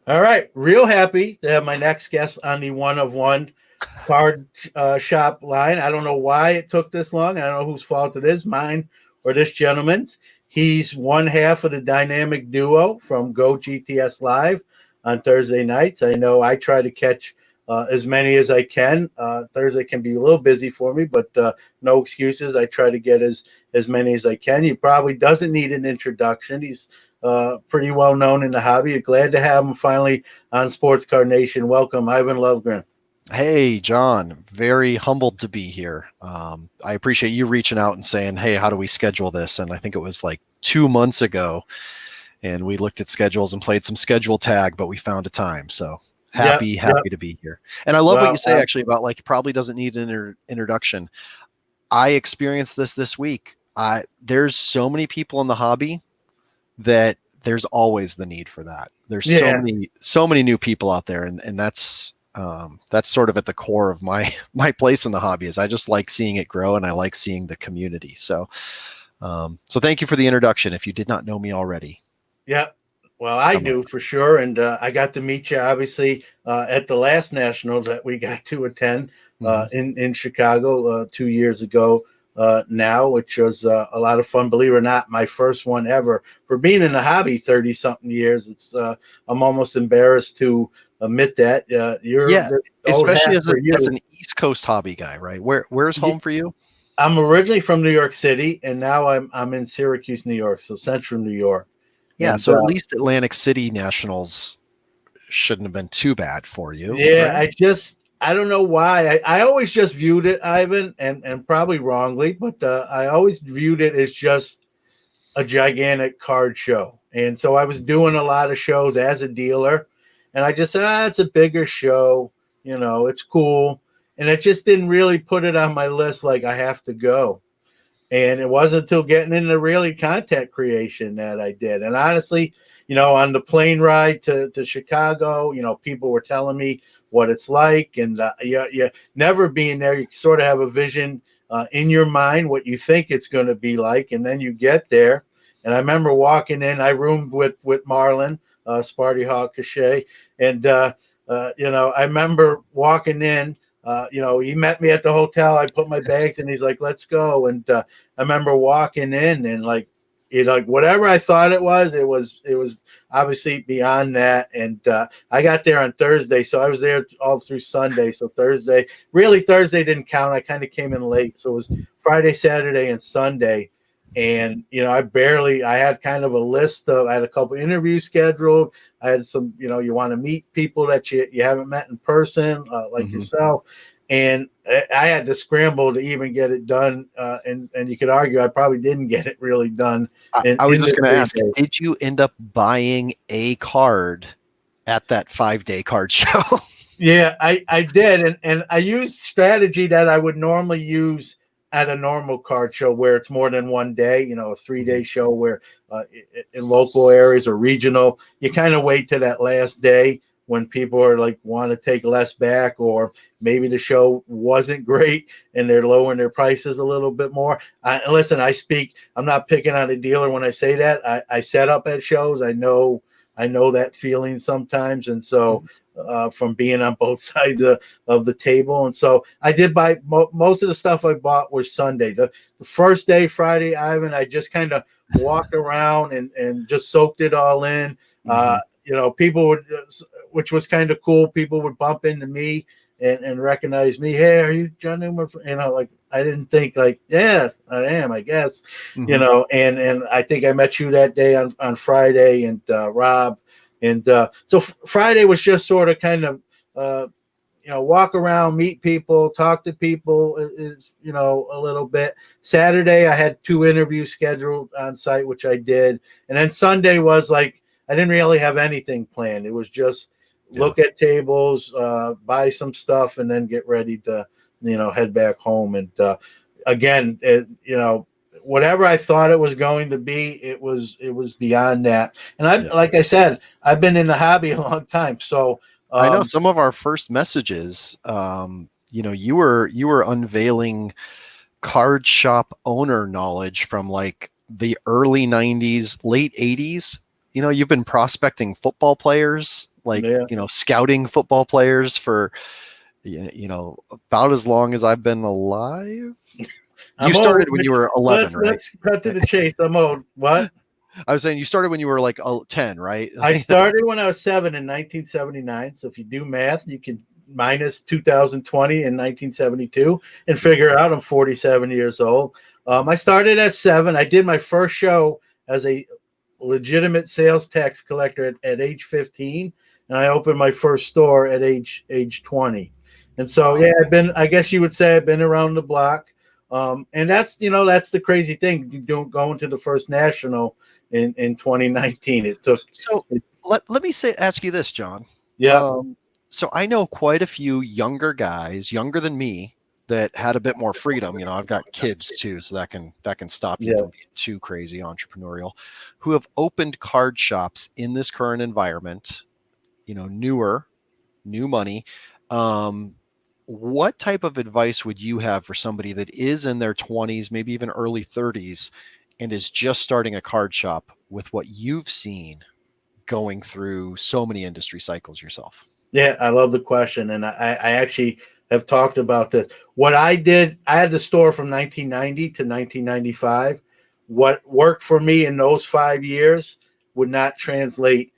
All right. Real happy to have my next guest on the one of one card shop line. I don't know why it took this long. I don't know whose fault it is, mine or this gentleman's. He's one half of the dynamic duo from GoGTS Live on Thursday nights. I know I try to catch as many as I can. Thursday can be a little busy for me, but no excuses. I try to get as many as I can. He probably doesn't need an introduction. He's pretty well known in the hobby. Glad to have him finally on Sports Card Nation. Welcome, Ivan Lovegren. Hey, John, very humbled to be here. I appreciate you reaching out and saying, hey, how do we schedule this? And I think it was like 2 months ago, and we looked at schedules and played some schedule tag, but we found a time. So happy to be here. And I love what you say actually about like probably doesn't need an introduction. I experienced this week. There's so many people in the hobby that there's always the need for that. There's so many new people out there, and that's sort of at the core of my place in the hobby. Is I just like seeing it grow, and I like seeing the community. So thank you for the introduction if you did not know me already. Yeah, well, I do for sure, and I got to meet you obviously at the last national that we got to attend in Chicago 2 years ago now, which was a lot of fun. Believe it or not, my first one ever. For being in the hobby 30-something years, it's I'm almost embarrassed to admit that. Especially as an East Coast hobby guy, right? Where's home for you? I'm originally from New York City, and now I'm in Syracuse, New York, so central New York. Yeah, and, so at least Atlantic City Nationals shouldn't have been too bad for you. Yeah, right? I don't know why. I always just viewed it, Ivan, and probably wrongly, but I always viewed it as just a gigantic card show. And so I was doing a lot of shows as a dealer, and I just said, it's a bigger show. You know, it's cool. And it just didn't really put it on my list like I have to go. And it wasn't until getting into really content creation that I did. And honestly, you know, on the plane ride to Chicago, you know, people were telling me what it's like. And you never being there, you sort of have a vision in your mind, what you think it's going to be like. And then you get there. And I remember walking in, I roomed with Marlon, Sparty Hawk Cachet. And, you know, I remember walking in. You know, he met me at the hotel. I put my bags in. He's like, let's go. And I remember walking in and like whatever I thought it was obviously beyond that. And I got there on Thursday. So I was there all through Sunday. So Thursday didn't count. I kind of came in late. So it was Friday, Saturday, and Sunday. And, you know, I had kind of a list I had a couple interviews scheduled. I had some, you know, you want to meet people that you haven't met in person, like yourself. And I had to scramble to even get it done. And you could argue I probably didn't get it really done. I was just going to ask, did you end up buying a card at that 5-day card show? Yeah, I did. And I used strategy that I would normally use at a normal card show where it's more than one day, you know, a 3-day show where in local areas or regional, you kind of wait to that last day when people are like want to take less back, or maybe the show wasn't great and they're lowering their prices a little bit more. Listen, I'm not picking on a dealer when I say that. I set up at shows. I know that feeling sometimes. And so from being on both sides of the table. And so I did buy most of the stuff I bought was Sunday. The first day, Friday, Ivan, I just kind of walked around and just soaked it all in. You know, people would, which was kind of cool. People would bump into me and recognize me. Hey, are you John Newman? You know, like I didn't think like, yeah, I am, I guess, you know, and I think I met you that day on Friday, and Rob. And so Friday was just sort of kind of, you know, walk around, meet people, talk to people, you know, a little bit. Saturday, I had 2 interviews scheduled on site, which I did. And then Sunday was like, I didn't really have anything planned. It was just look at tables, buy some stuff, and then get ready to, you know, head back home. And again, you know, whatever I thought it was going to be, it was beyond that. And like I said, I've been in the hobby a long time. So I know some of our first messages, you know, you were unveiling card shop owner knowledge from like the early 90s, late 80s. You know, you've been prospecting football players like, Yeah. scouting football players for, about as long as I've been alive. I'm You started old. when you were 11, right? Let's cut to the chase. I'm old. What? I was saying you started when you were like 10, right? I started when I was 7 in 1979. So if you do math, you can minus 2020 in 1972 and figure out I'm 47 years old. I started at 7. I did my first show as a legitimate sales tax collector at age 15, and I opened my first store at age 20. And so, yeah, I guess you would say I've been around the block. And that's the crazy thing. You don't go into the first national in 2019. It took. So let me ask you this, John. Yeah. So I know quite a few younger guys, younger than me, that had a bit more freedom. I've got kids too, so that can stop you from being too crazy entrepreneurial, who have opened card shops in this current environment, new money. What type of advice would you have for somebody that is in their 20s, maybe even early 30s, and is just starting a card shop with what you've seen going through so many industry cycles yourself? Yeah, I love the question. And I actually have talked about this. What I did, I had the store from 1990 to 1995. What worked for me in those 5 years would not translate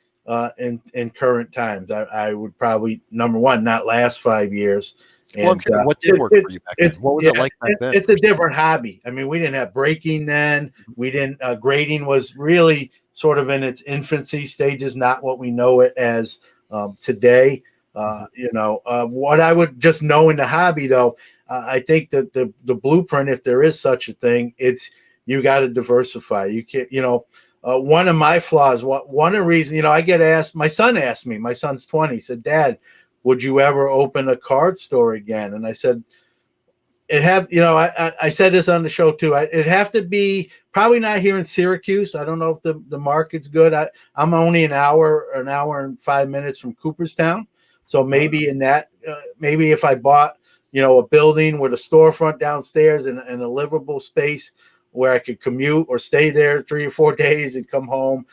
in current times. I would probably, number one, not last 5 years. Well, I'm And curious, what did work for you back then? What was it like back then? It's a different hobby. I mean, we didn't have breaking then. We didn't. Grading was really sort of in its infancy stages, not what we know it as today. What I would just know in the hobby, though, I think that the blueprint, if there is such a thing, it's you got to diversify. You can't, one of my flaws, one of the reasons, I get asked, my son asked me, my son's 20, he said, Dad, would you ever open a card store again? And I said, I said this on the show too. It'd have to be probably not here in Syracuse. I don't know if the market's good. I'm only an hour and 5 minutes from Cooperstown. So maybe maybe if I bought, a building with a storefront downstairs and a livable space where I could commute or stay there 3 or 4 days and come home,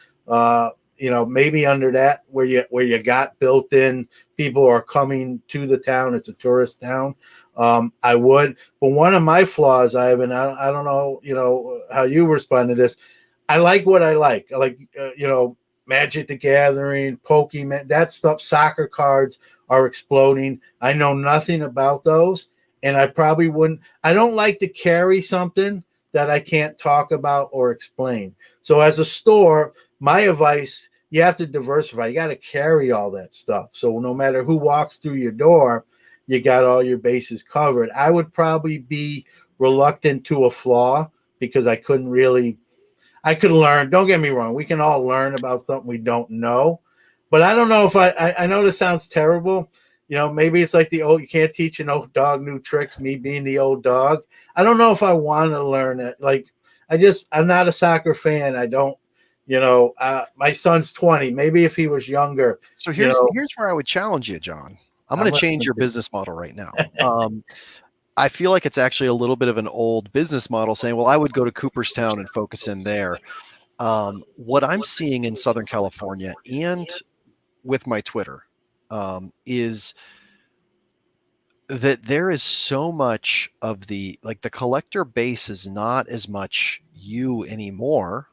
maybe under that where you got built in people are coming to the town. It's a tourist town. I would, but one of my flaws, Ivan, I don't know, how you respond to this. I like what I like. I like, Magic the Gathering, Pokemon, that stuff. Soccer cards are exploding. I know nothing about those, and I probably wouldn't. I don't like to carry something that I can't talk about or explain. So as a store, my advice, you have to diversify. You got to carry all that stuff. So no matter who walks through your door, you got all your bases covered. I would probably be reluctant to a flaw because I could learn. Don't get me wrong. We can all learn about something we don't know, but I don't know if I know this sounds terrible. Maybe it's like you can't teach an old dog new tricks, me being the old dog. I don't know if I want to learn it. Like, I'm not a soccer fan. I don't, my son's 20. Maybe if he was younger. So here's where I would challenge you, John. I'm going to change your business model right now. I feel like it's actually a little bit of an old business model saying, well, I would go to Cooperstown and focus in there. What I'm seeing in Southern California and with my Twitter is that there is so much of the collector base is not as much you anymore.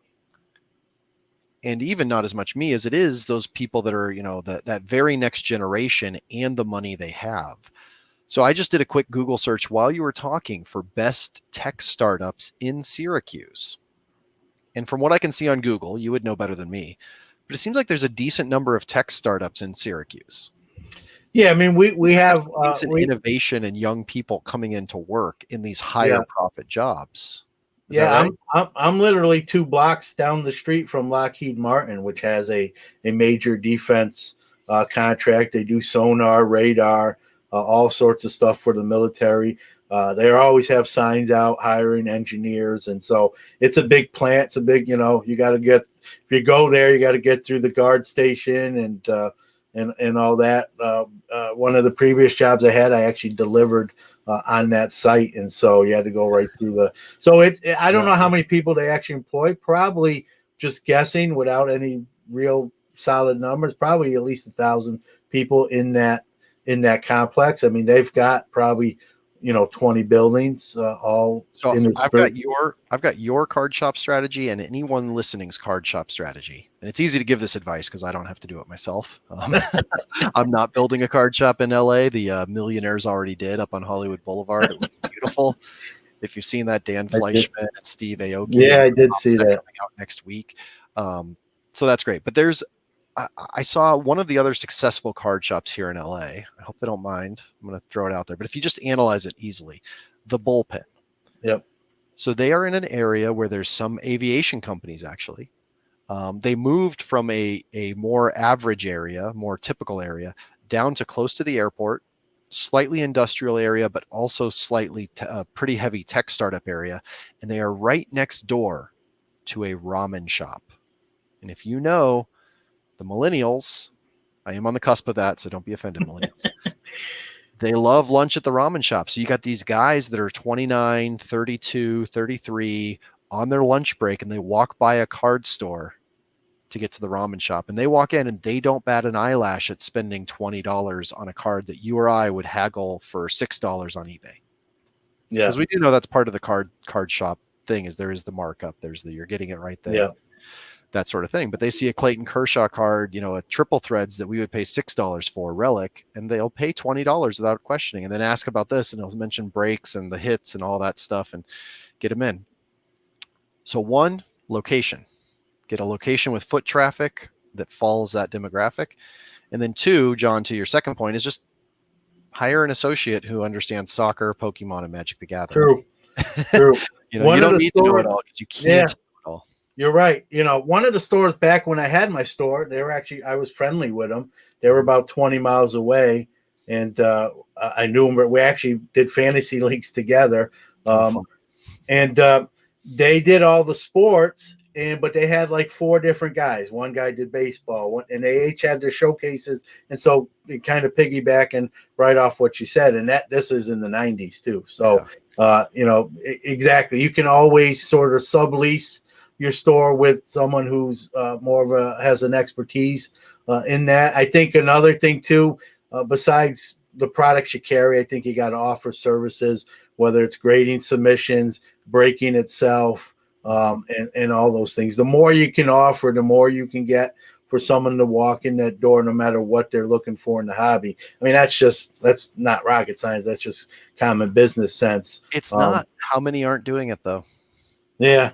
And even not as much me as it is those people that are, that very next generation and the money they have. So I just did a quick Google search while you were talking for best tech startups in Syracuse. And from what I can see on Google, you would know better than me, but it seems like there's a decent number of tech startups in Syracuse. Yeah, I mean, we have innovation and young people coming into work in these higher profit jobs. Is that right? I'm literally 2 blocks down the street from Lockheed Martin, which has a major defense contract. They do sonar, radar, all sorts of stuff for the military. They always have signs out hiring engineers, and so it's a big plant. It's a big, you got to if you go there, you got to get through the guard station and all that. One of the previous jobs I had, I actually delivered on that site, and so you had to go right through I don't know how many people they actually employ. Probably, just guessing without any real solid numbers, probably at least 1,000 people in that complex. I mean, they've got probably 20 buildings all So in I've got your card shop strategy and anyone listening's card shop strategy. And it's easy to give this advice because I don't have to do it myself. I'm not building a card shop in LA. The millionaires already did up on Hollywood Boulevard. It looks beautiful. If you've seen that, Dan Fleischman and Steve Aoki. Yeah, I did see that coming out next week. So that's great. But I saw one of the other successful card shops here in LA. I hope they don't mind. I'm going to throw it out there. But if you just analyze it easily, the Bullpen. Yep. So they are in an area where there's some aviation companies actually. They moved from a more average area, more typical area, down to close to the airport, slightly industrial area, but also slightly pretty heavy tech startup area. And they are right next door to a ramen shop. And if you know the millennials, I am on the cusp of that, so don't be offended, millennials. They love lunch at the ramen shop. So you got these guys that are 29, 32, 33 on their lunch break, and they walk by a card store to get to the ramen shop. And they walk in and they don't bat an eyelash at spending $20 on a card that you or I would haggle for $6 on eBay. Yeah. Because we do know that's part of the card shop thing is there is the markup. There's you're getting it right there. Yeah. That sort of thing. But they see a Clayton Kershaw card, a triple threads that we would pay $6 for, relic, and they'll pay $20 without questioning, and then ask about this, and they'll mention breaks and the hits and all that stuff and get them in. So one, location. Get a location with foot traffic that follows that demographic. And then two, John, to your second point, is just hire an associate who understands soccer, Pokemon, and Magic the Gathering. True. You don't need to know it all because you can't know it all. You're right. One of the stores back when I had my store, I was friendly with them. They were about 20 miles away, and I knew them. We actually did fantasy leagues together. And they did all the sports, but they had like 4 different guys. One guy did baseball, and they each had their showcases. And so it kind of piggybacking right off what you said. And this is in the 90s too. So, exactly. You can always sort of sublease your store with someone who's has an expertise in that. I think another thing too, besides the products you carry, I think you got to offer services, whether it's grading submissions, breaking itself, and all those things. The more you can offer, the more you can get for someone to walk in that door, no matter what they're looking for in the hobby. I mean, that's not rocket science. That's just common business sense. It's not. How many aren't doing it though? Yeah.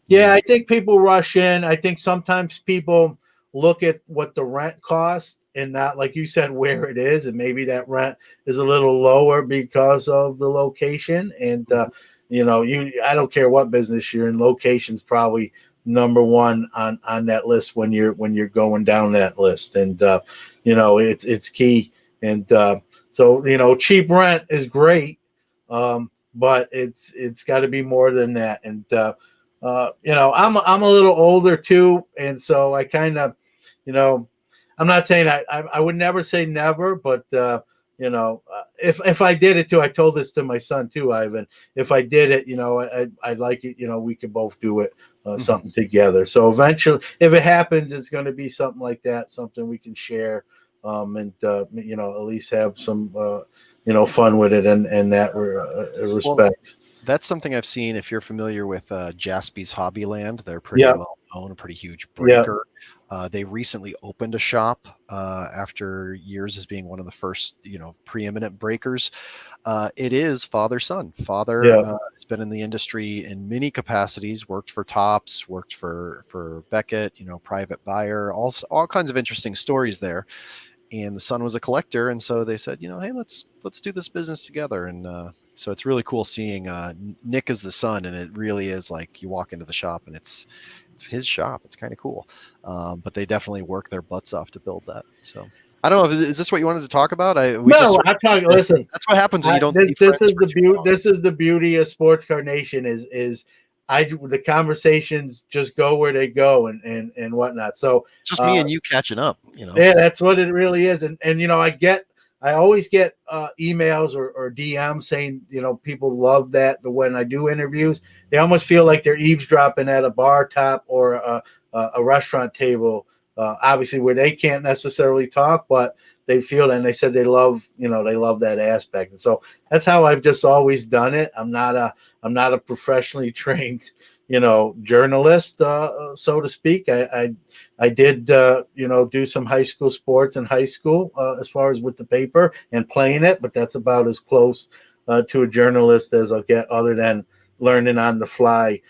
Yeah, I think people rush in. I think sometimes people look at what the rent costs and not, like you said, where it is. And maybe that rent is a little lower because of the location. And, I don't care what business you're in, location's probably number one on that list when you're going down that list. And, it's key. And so, cheap rent is great, but it's got to be more than that. And, I'm a little older too, and so I kind of, I'm not saying I would never say never, but if I did it too, I told this to my son too, Ivan. If I did it, I'd like it. We could both do it something together. So eventually, if it happens, it's going to be something like that, something we can share, and at least have some fun with it and that respect. Well, that's something I've seen. If you're familiar with Jaspy's Hobbyland, they're pretty well known, a pretty huge breaker. They recently opened a shop after years as being one of the first, preeminent breakers. It is father-son. Father has been in the industry in many capacities, worked for Topps, worked for Beckett, private buyer, all kinds of interesting stories there. And the son was a collector. And so they said, hey, let's do this business together. And so it's really cool seeing Nick as the son. And it really is like you walk into the shop and it's his shop. It's kind of cool. But they definitely work their butts off to build that. So I don't know. Is this what you wanted to talk about? Listen, that's what happens when you don't. This is the beauty of Sports Card Nation is the conversations just go where they go and whatnot. So it's just me and you catching up, Yeah, that's what it really is. And I always get emails or DMs saying, people love that. But when I do interviews, they almost feel like they're eavesdropping at a bar top or a restaurant table obviously where they can't necessarily talk, but they feel, and they said they love that aspect. And so that's how I've just always done it. I'm not a professionally trained, journalist, so to speak. I did, do some high school sports in high school, as far as with the paper and playing it, but that's about as close to a journalist as I'll get, other than learning on the fly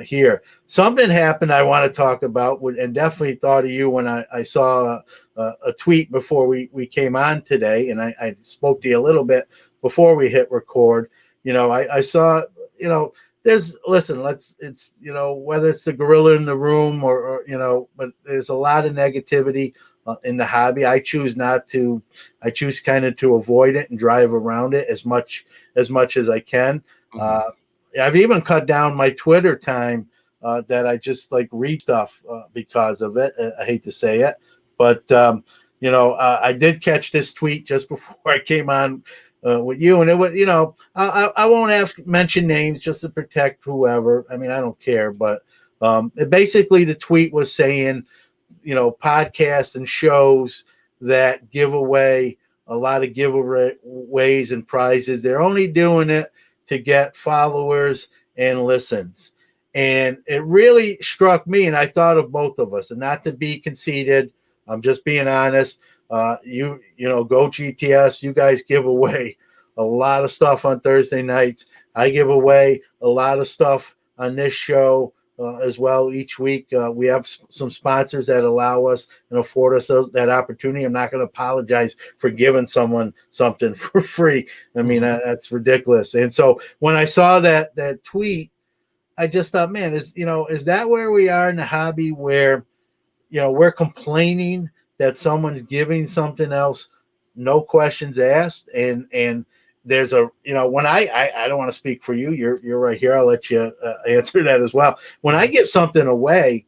here. Something happened I want to talk about, and definitely thought of you when I saw a tweet before we came on today, and I spoke to you a little bit before we hit record. I saw, it's whether it's the gorilla in the room or but there's a lot of negativity in the hobby. I choose kind of to avoid it and drive around it as much as I can. I've even cut down my Twitter time, that I just like read stuff because of it. I hate to say it, but I did catch this tweet just before I came on with you, and it was, I won't mention names just to protect whoever. I mean, I don't care, but basically the tweet was saying, podcasts and shows that give away a lot of giveaways and prizes, they're only doing it to get followers and listens. And it really struck me, and I thought of both of us, and not to be conceited, I'm just being honest. GoGTS, you guys give away a lot of stuff on Thursday nights. I give away a lot of stuff on this show as well each week. We have some sponsors that allow us and afford us that opportunity. I'm not going to apologize for giving someone something for free. I mean, that's ridiculous. And so when I saw that tweet, I just thought, man, is that where we are in the hobby, where we're complaining that someone's giving something else, no questions asked, and there's when I don't want to speak for you, you're right here, I'll let you answer that as well. When I give something away,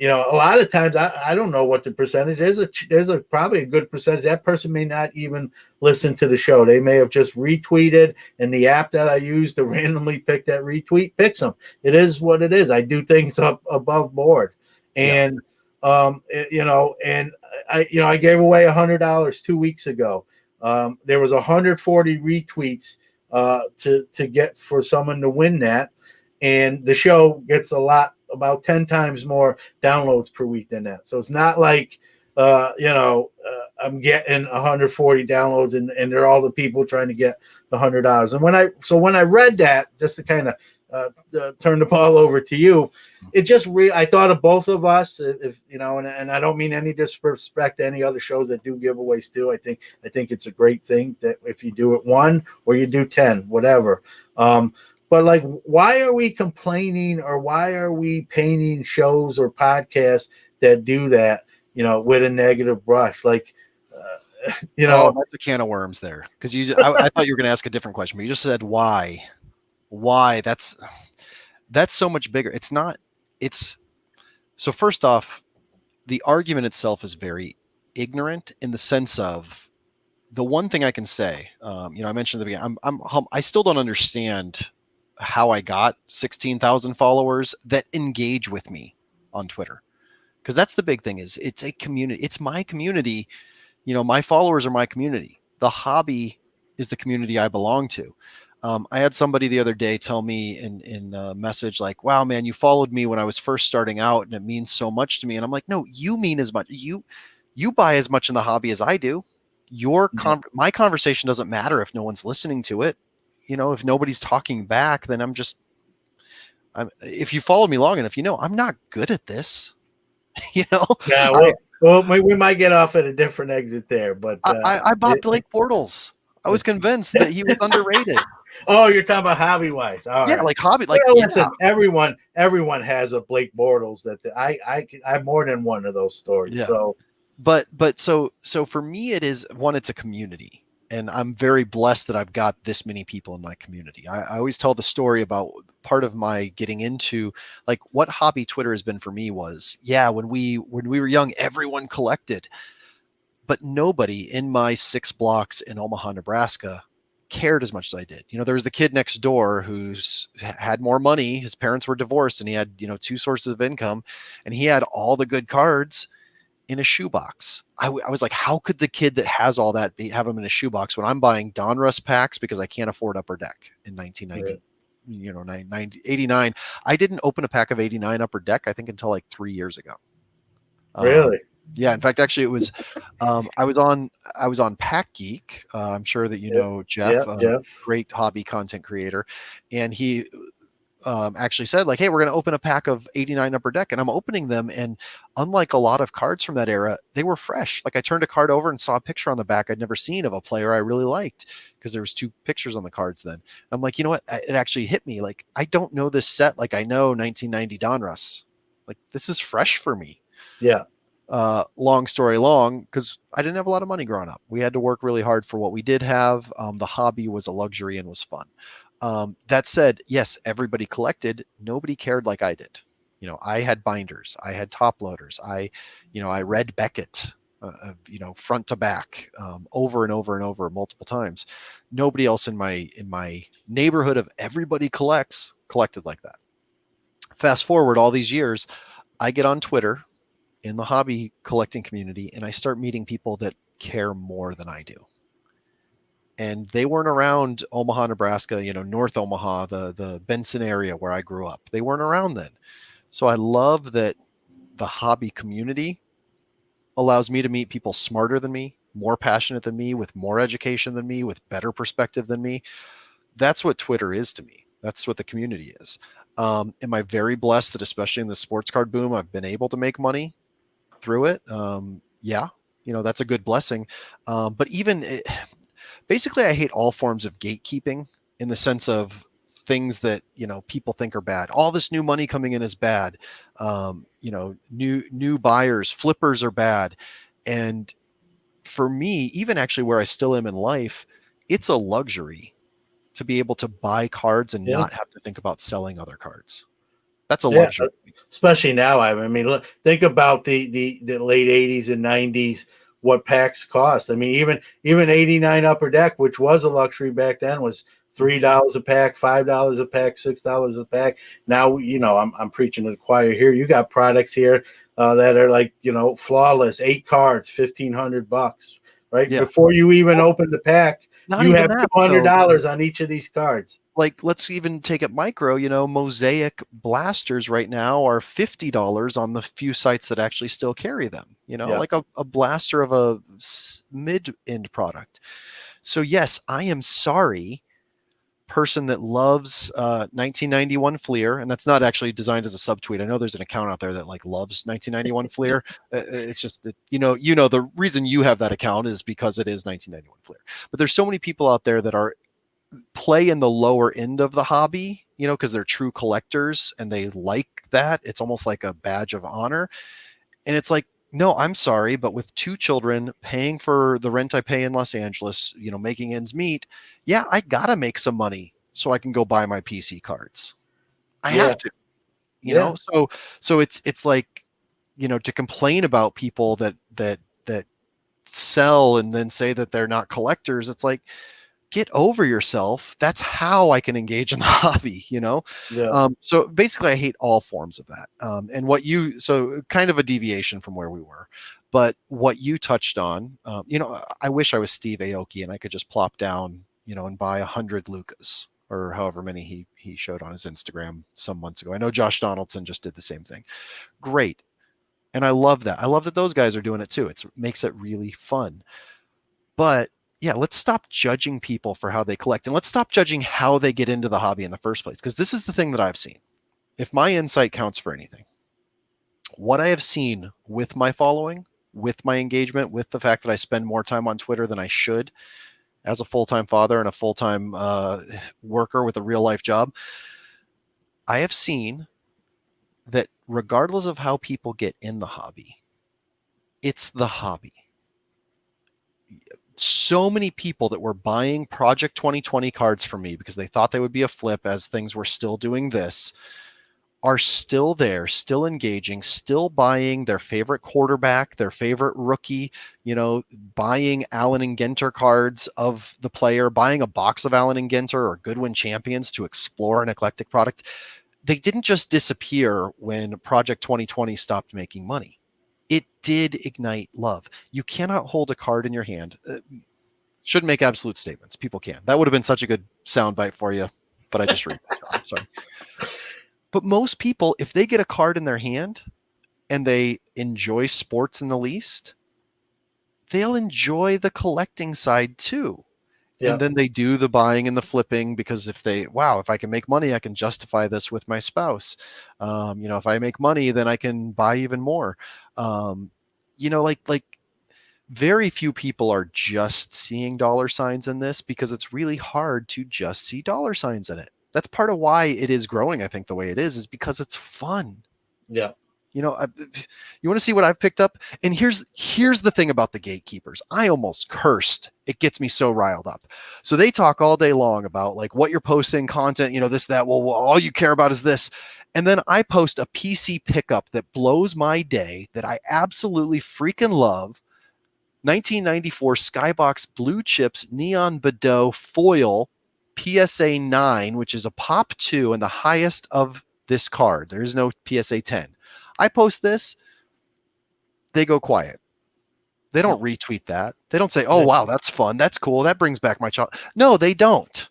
a lot of times I don't know what the percentage is. There's probably a good percentage. That person may not even listen to the show. They may have just retweeted, and the app that I use to randomly pick that retweet picks them. It is what it is. I do things up above board. And, and I gave away $100 2 weeks ago. There was 140 retweets to get for someone to win that. And the show gets about 10 times more downloads per week than that. So it's not like, I'm getting 140 downloads and they're all the people trying to get the $100. And when I read that, just to kind of turn the ball over to you, it just I thought of both of us, and I don't mean any disrespect to any other shows that do giveaways too. I think it's a great thing that if you do it 1 or you do 10, whatever. But like, why are we complaining, or why are we painting shows or podcasts that do that, with a negative brush? Like, that's a can of worms there. Because I thought you were going to ask a different question, but you just said why. That's so much bigger. So first off, the argument itself is very ignorant, in the sense of, the one thing I can say, I mentioned at the beginning, I still don't understand how I got 16,000 followers that engage with me on Twitter. Because that's the big thing, is it's a community. It's my community. My followers are my community. The hobby is the community I belong to. I had somebody the other day tell me in a message like, wow, man, you followed me when I was first starting out and it means so much to me. And I'm like, no, you mean as much. You buy as much in the hobby as I do. My conversation doesn't matter if no one's listening to it. If nobody's talking back, then if you follow me long enough, I'm not good at this. Yeah, well, we might get off at a different exit there, but I bought Blake Bortles. I was convinced that he was underrated. Oh, you're talking about hobby wise. Yeah, right. Like hobby. Like, listen, everyone has a Blake Bortles that I have more than one of those stories. Yeah. So, but so for me, it's a community, and I'm very blessed that I've got this many people in my community. I always tell the story about part of my getting into, like, what hobby Twitter has been for me was, when we were young, everyone collected, but nobody in my 6 blocks in Omaha, Nebraska cared as much as I did. There was the kid next door who's had more money. His parents were divorced and he had, 2 sources of income, and he had all the good cards. in a shoebox. I was like, how could the kid that has all that have them in a shoebox when I'm buying Donruss packs because I can't afford Upper Deck in 1990, Right. 89. I didn't open a pack of 89 Upper Deck, I think, until like 3 years ago. Really? Yeah, in fact, actually, it was I was on Pack Geek. I'm sure that you Yep. know Jeff, Yep. Yep. great hobby content creator, and he actually said like, "Hey, we're going to open a pack of 89 Upper Deck," and I'm opening them, and unlike a lot of cards from that era, they were fresh. Like I turned a card over and saw a picture on the back I'd never seen of a player I really liked because there was two pictures on the cards then. I'm like, you know what? It actually hit me. Like I don't know this set like I know 1990 Donruss. Like this is fresh for me. Yeah. Long story long, because I didn't have a lot of money growing up. We had to work really hard for what we did have. The hobby was a luxury and was fun. That said, yes, everybody collected. Nobody cared like I did. I had binders, I had top loaders. I read Beckett, front to back, over and over and over multiple times. Nobody else in my neighborhood of everybody collected like that. Fast forward all these years, I get on Twitter in the hobby collecting community and I start meeting people that care more than I do. And they weren't around Omaha, Nebraska, North Omaha, the Benson area where I grew up. They weren't around then. So I love that the hobby community allows me to meet people smarter than me, more passionate than me, with more education than me, with better perspective than me. That's what Twitter is to me. That's what the community is. Am I very blessed that, especially in the sports card boom, I've been able to make money through it? Yeah, that's a good blessing. But basically, I hate all forms of gatekeeping in the sense of things that people think are bad. All this new money coming in is bad. New buyers, flippers are bad. And for me, even actually where I still am in life, it's a luxury to be able to buy cards and Yeah. not have to think about selling other cards. That's a Yeah. luxury. Especially now, I mean, look, think about the late '80s and '90s. What packs cost? I mean, even '89 Upper Deck, which was a luxury back then, was $3 a pack, $5 a pack, $6 a pack. Now, I'm preaching to the choir here. You got products here that are like flawless, 8 cards, $1,500, right? Yeah. Before you even open the pack, Not you even have that, though. $200 on each of these cards. Like, let's even take it micro. Mosaic blasters right now are $50 on the few sites that actually still carry them. Yeah. Like a blaster of a mid-end product. So yes, I am sorry, person that loves 1991 Fleer, and that's not actually designed as a subtweet. I know there's an account out there that like loves 1991 Fleer. It's just that the reason you have that account is because it is 1991 Fleer. But there's so many people out there that are play in the lower end of the hobby, because they're true collectors and they like that. It's almost like a badge of honor. And it's like, no, I'm sorry, but with 2 children, paying for the rent I pay in Los Angeles, making ends meet, yeah, I gotta make some money so I can go buy my PC cards. I Yeah. have to, Yeah. so it's like, to complain about people that sell and then say that they're not collectors. It's like, get over yourself. That's how I can engage in the hobby, Yeah. So basically I hate all forms of that. So kind of a deviation from where we were, but what you touched on, I wish I was Steve Aoki and I could just plop down, and buy 100 Lucas or however many he showed on his Instagram some months ago. I know Josh Donaldson just did the same thing. Great. And I love that. I love that those guys are doing it too. It makes it really fun. But yeah, let's stop judging people for how they collect and let's stop judging how they get into the hobby in the first place. Because this is the thing that I've seen. If my insight counts for anything, what I have seen with my following, with my engagement, with the fact that I spend more time on Twitter than I should as a full-time father and a full-time worker with a real life job, I have seen that regardless of how people get in the hobby, it's the hobby. So many people that were buying Project 2020 cards from me because they thought they would be a flip as things were still doing this are still there, still engaging, still buying their favorite quarterback, their favorite rookie, buying Allen and Genter cards of the player, buying a box of Allen and Genter or Goodwin Champions to explore an eclectic product. They didn't just disappear when Project 2020 stopped making money. it did ignite love. You cannot hold a card in your hand. Shouldn't make absolute statements. People can. That would have been such a good soundbite for you, but I just read. I'm sorry. But most people, if they get a card in their hand and they enjoy sports in the least, they'll enjoy the collecting side too. Yeah. And then they do the buying and the flipping because if I can make money, I can justify this with my spouse. If I make money, then I can buy even more. Like very few people are just seeing dollar signs in this because it's really hard to just see dollar signs in it. That's part of why it is growing, I think, the way it is because it's fun. Yeah. You want to see what I've picked up? And here's the thing about the gatekeepers. I almost cursed. It gets me so riled up. So they talk all day long about like what you're posting, content, this, that. Well, all you care about is this. And then I post a PC pickup that blows my day that I absolutely freaking love. 1994 Skybox Blue Chips Neon Bordeaux Foil PSA 9, which is a Pop 2 and the highest of this card. There is no PSA 10. I post this, they go quiet. They don't retweet that. They don't say, "Oh wow, that's fun. That's cool. That brings back my child." No, they don't.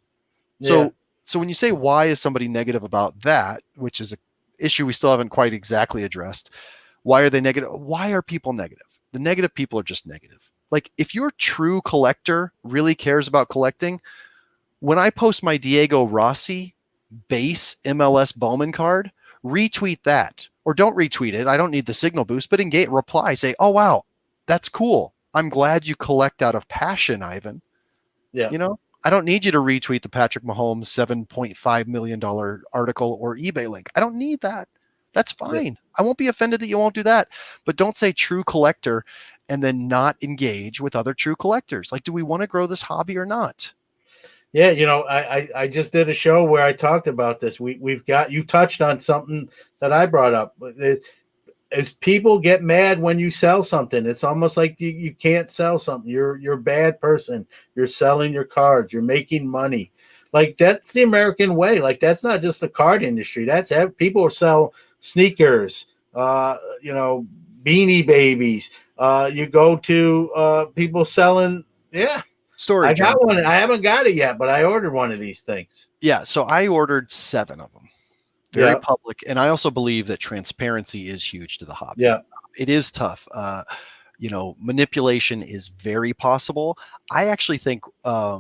So when you say why is somebody negative about that, which is an issue we still haven't quite exactly addressed, why are they negative? Why are people negative? The negative people are just negative. Like if your true collector really cares about collecting, when I post my Diego Rossi base MLS Bowman card, retweet that. Or don't retweet it. I don't need the signal boost, but engage, reply, say, "Oh, wow, that's cool. I'm glad you collect out of passion, Ivan." Yeah. I don't need you to retweet the Patrick Mahomes $7.5 million article or eBay link. I don't need that. That's fine. Yeah. I won't be offended that you won't do that. But don't say true collector and then not engage with other true collectors. Like, do we want to grow this hobby or not? Yeah, I just did a show where I talked about this. You touched on something that I brought up. As people get mad when you sell something, it's almost like you can't sell something. You're a bad person. You're selling your cards. You're making money. Like that's the American way. Like that's not just the card industry. That's people sell sneakers. Beanie Babies. You go to people selling. Yeah. Storage. I got one. I haven't got it yet, but I ordered one of these things. Yeah, so I ordered 7 of them. Very public, and I also believe that transparency is huge to the hobby. Yeah, it is tough. Manipulation is very possible. I actually think a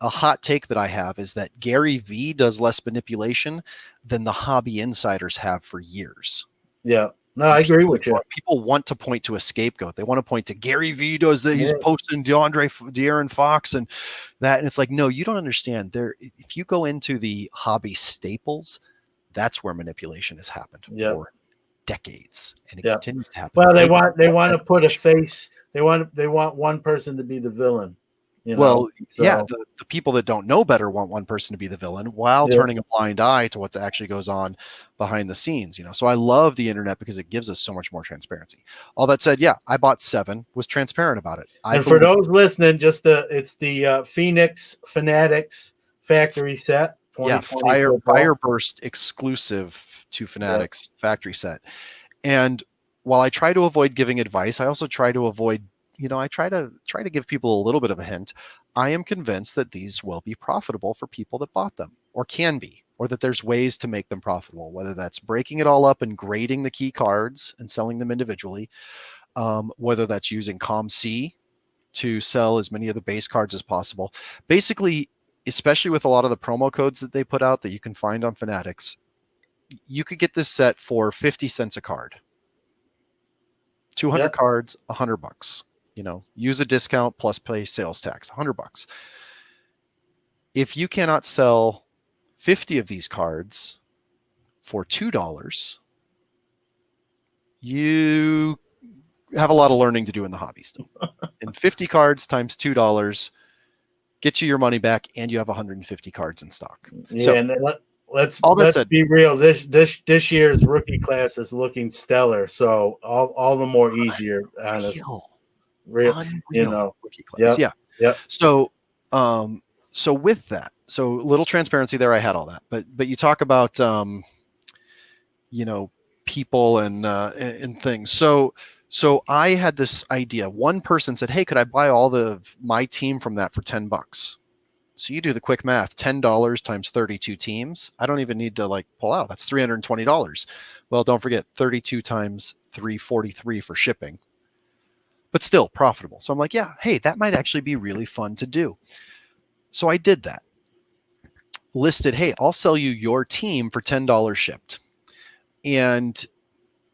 hot take that I have is that Gary V does less manipulation than the hobby insiders have for years. Yeah. No, I agree with you. People want to point to a scapegoat. They want to point to Gary V does that. He's posting De'Aaron Fox and that. And it's like, no, you don't understand. If you go into the hobby staples, that's where manipulation has happened for decades. And it continues to happen. Well, they want to put a face. They want one person to be the villain. The people that don't know better want one person to be the villain while turning a blind eye to what actually goes on behind the scenes. So I love the internet because it gives us so much more transparency. All that said, I bought 7, was transparent about it. And for those listening, it's the Phoenix Fanatics factory set. Fireburst exclusive to Fanatics factory set. And while I try to avoid giving advice, I also try to avoid I try to give people a little bit of a hint. I am convinced that these will be profitable for people that bought them or can be, or that there's ways to make them profitable, whether that's breaking it all up and grading the key cards and selling them individually, whether that's using COM-C to sell as many of the base cards as possible. Basically, especially with a lot of the promo codes that they put out that you can find on Fanatics, you could get this set for 50 cents a card. 200 cards, $100. Use a discount plus pay sales tax, $100. If you cannot sell 50 of these cards for $2, you have a lot of learning to do in the hobby still. And 50 cards times $2 gets you your money back, and you have 150 cards in stock. Yeah, and let's be real. This year's rookie class is looking stellar, so all the more easier. Honestly. Real, rookie class. Yeah. So with that, so little transparency there. I had all that, but you talk about people and things. So So I had this idea. One person said, hey, could I buy all my team from that for $10? So you do the quick math, $10 times 32 teams. I don't even need to like pull out. That's $320. Well, don't forget 32 times 343 for shipping, but still profitable. So I'm like, yeah, hey, that might actually be really fun to do. So I did that. Listed, hey, I'll sell you your team for $10 shipped. And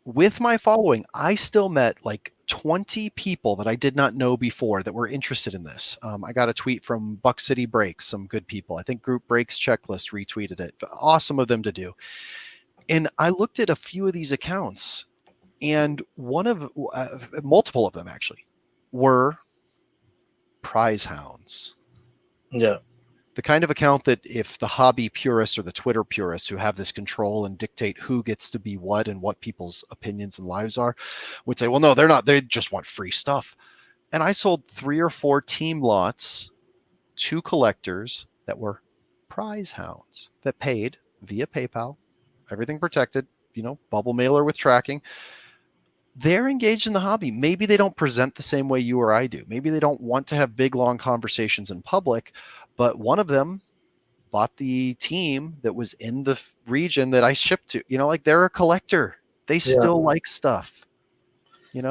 with my following, I still met like 20 people that I did not know before that were interested in this. I got a tweet from Buck City Breaks, some good people. I think Group Breaks Checklist retweeted it. Awesome of them to do. And I looked at a few of these accounts, and multiple of them actually were prize hounds. Yeah. The kind of account that if the hobby purists or the Twitter purists who have this control and dictate who gets to be what and what people's opinions and lives are would say, well, no, they're not. They just want free stuff. And I sold 3 or 4 team lots to collectors that were prize hounds that paid via PayPal, everything protected, bubble mailer with tracking. They're engaged in the hobby. Maybe they don't present the same way you or I do. Maybe they don't want to have big, long conversations in public, but one of them bought the team that was in the region that I shipped to. Like they're a collector. They still like stuff, Yeah,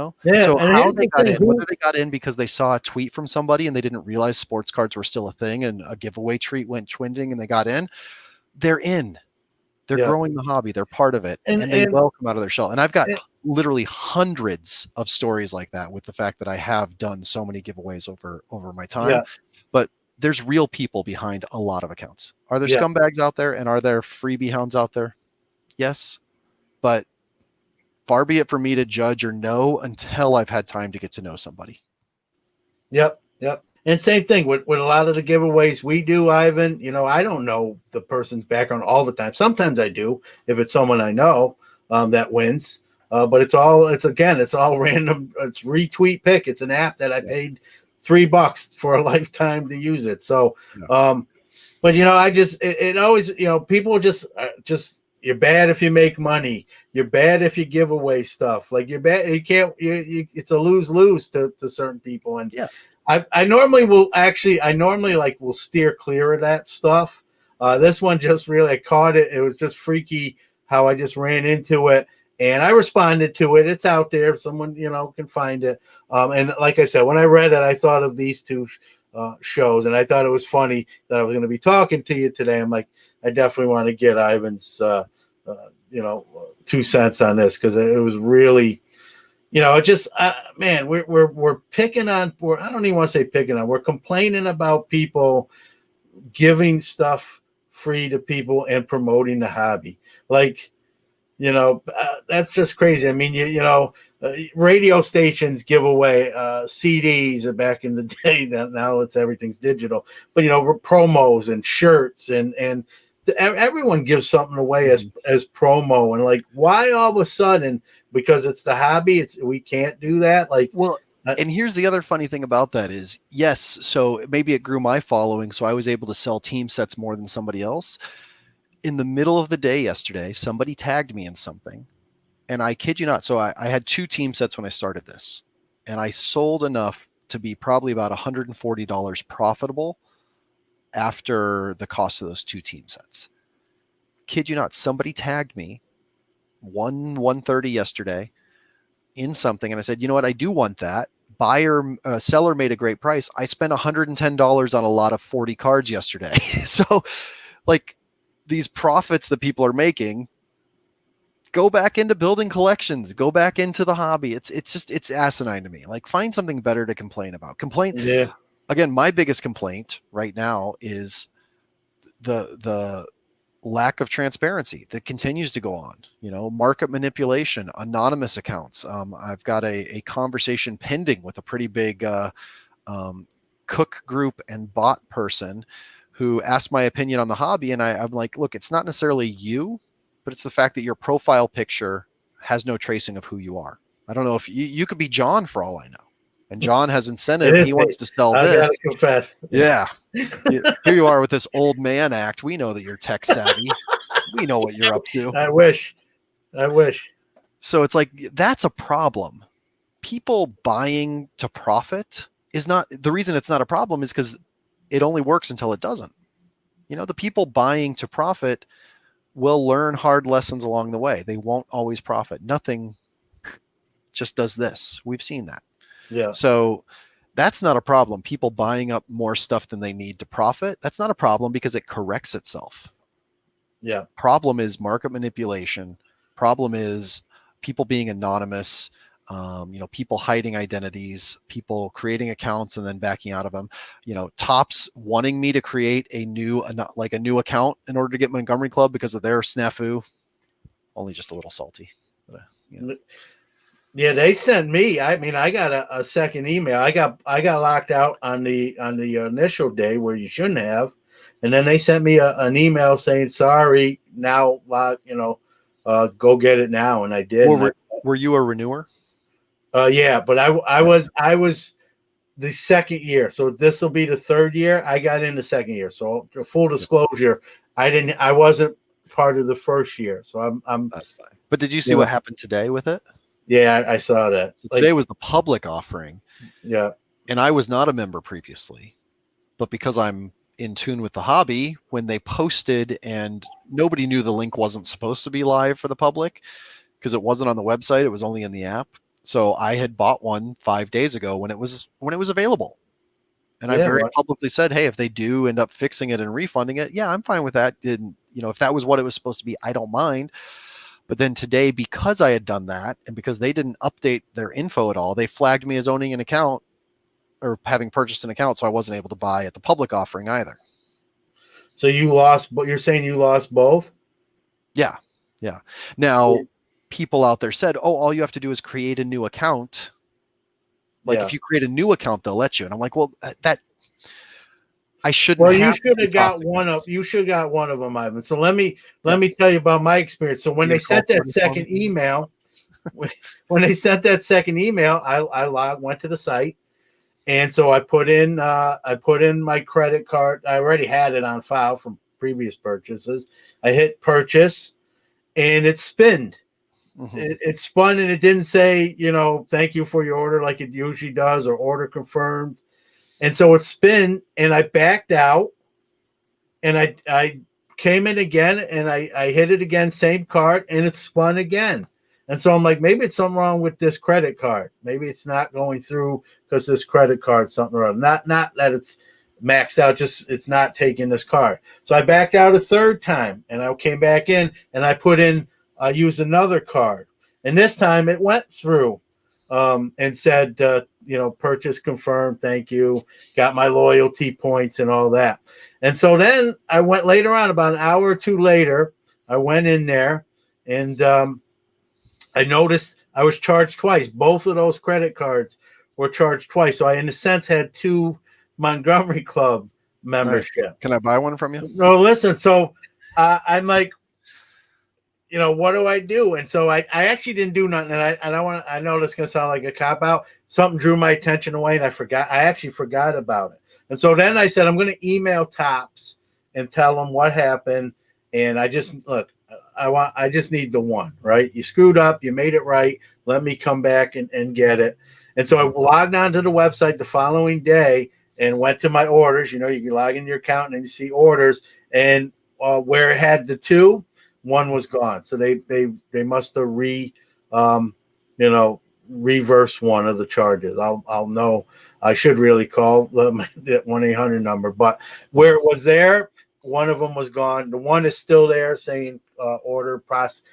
So and how here's they the got thing, in, whether they got in because they saw a tweet from somebody and they didn't realize sports cards were still a thing and a giveaway treat went twinning and they got in, they're in. They're growing the hobby. They're part of it, and they will come out of their shell. And I've got literally hundreds of stories like that with the fact that I have done so many giveaways over my time. Yeah. But there's real people behind a lot of accounts. Are there scumbags out there, and are there freebie hounds out there? Yes, but far be it for me to judge or know until I've had time to get to know somebody. Yep. And same thing with a lot of the giveaways we do, Ivan. I don't know the person's background all the time. Sometimes I do if it's someone I know that wins. But it's all random. It's retweet pick. It's an app that I paid $3 for a lifetime to use it. So, but I just it always people just you're bad if you make money. You're bad if you give away stuff. Like you're bad. You can't. It's a lose-lose to certain people. And I normally will steer clear of that stuff. This one just really, I caught it. It was just freaky how I just ran into it, and I responded to it. It's out there. Someone can find it. And like I said, when I read it, I thought of these two shows, and I thought it was funny that I was going to be talking to you today. I'm like, I definitely want to get Ivan's 2 cents on this, because it was really. It just, man, we're picking on, I don't even want to say picking on, we're complaining about people giving stuff free to people and promoting the hobby. Like, that's just crazy. I mean, radio stations give away CDs back in the day. Now everything's digital, but promos and shirts and everyone gives something away as promo. And like, why all of a sudden, because it's the hobby, we can't do that? Like, well, and here's the other funny thing about that is, yes, so maybe it grew my following, so I was able to sell team sets more than somebody else. In the middle of the day yesterday, somebody tagged me in something, and I kid you not, so I had 2 team sets when I started this, and I sold enough to be probably about $140 profitable after the cost of those 2 team sets. Kid you not, somebody tagged me 1:30 yesterday in something, and I said, you know what, I do want that. Seller made a great price. I spent $110 on a lot of 40 cards yesterday. So like, these profits that people are making go back into building collections, go back into the hobby. It's asinine to me. Like, find something better to complain about. Yeah. Again, my biggest complaint right now is the lack of transparency that continues to go on. Market manipulation, anonymous accounts. I've got a conversation pending with a pretty big cook group and bot person who asked my opinion on the hobby. And I'm like, look, it's not necessarily you, but it's the fact that your profile picture has no tracing of who you are. I don't know if you could be John for all I know. And John has incentive. He wants to sell this. I gotta confess. Yeah. Here you are with this old man act. We know that you're tech savvy. We know what you're up to. I wish. So it's like, that's a problem. people buying to profit is not the reason it's not a problem is because it only works until it doesn't. The people buying to profit will learn hard lessons along the way. They won't always profit. Nothing just does this. We've seen that. Yeah. So that's not a problem. People buying up more stuff than they need to profit. That's not a problem because it corrects itself. Yeah. Problem is market manipulation. Problem is people being anonymous. People hiding identities, people creating accounts and then backing out of them. Tops wanting me to create a new account in order to get Montgomery Club because of their snafu. Only just a little salty. But, Yeah, they sent me. I mean, I got a second email. I got locked out on the initial day where you shouldn't have, and then they sent me an email saying, "Sorry, now go get it now," and I did. Were you a renewer? Yeah, but I was the second year, so this will be the third year. I got in the second year, so full disclosure, I wasn't part of the first year, so I'm. That's fine. But did you see what happened today with it? Yeah, I saw that. So today was the public offering. Yeah, and I was not a member previously, but because I'm in tune with the hobby, when they posted and nobody knew the link wasn't supposed to be live for the public because it wasn't on the website, it was only in the app. So I had bought one 5 days ago when it was available. And I very publicly said, hey, if they do end up fixing it and refunding it, yeah, I'm fine with that. If that was what it was supposed to be, I don't mind. But then today, because I had done that and because they didn't update their info at all, they flagged me as owning an account or having purchased an account. So I wasn't able to buy at the public offering either. So you lost, but you're saying you lost both? Yeah. Yeah. Now, people out there said, oh, all you have to do is create a new account. If you create a new account, they'll let you. And I'm like, well, that I shouldn't. Well, you should have got one of. You should have got one of them, Ivan. So let me tell you about my experience. So when they sent that second email, I went to the site, and so I put in my credit card. I already had it on file from previous purchases. I hit purchase, and it spinned. Mm-hmm. It spun, and it didn't say, thank you for your order like it usually does, or order confirmed. And so it spun, and I backed out, and I came in again, and I hit it again, same card, and it spun again. And so I'm like, maybe it's something wrong with this credit card. Maybe it's not going through because this credit card something or other. Not that it's maxed out, just it's not taking this card. So I backed out a third time, and I came back in, and I used another card. And this time it went through and said, purchase confirmed, thank you, got my loyalty points and all that. And so then I went later on, about an hour or two later, I went in there, and I noticed I was charged twice. Both of those credit cards were charged twice. So I, in a sense, had two Montgomery Club membership. Right. Can I buy one from you? No, listen. So I'm like, what do I do? And so I actually didn't do nothing. And I know this is going to sound like a cop out. Something drew my attention away, and I actually forgot about it. And so then I said, I'm going to email Tops and tell them what happened. And I just need the one, right? You screwed up. You made it right. Let me come back and get it. And so I logged onto the website the following day and went to my orders. You can log in your account and you see orders, and where it had the two, one was gone. So they must have reversed one of the charges. I'll know. I should really call the 1-800 number, but where it was there, one of them was gone. The one is still there saying order process.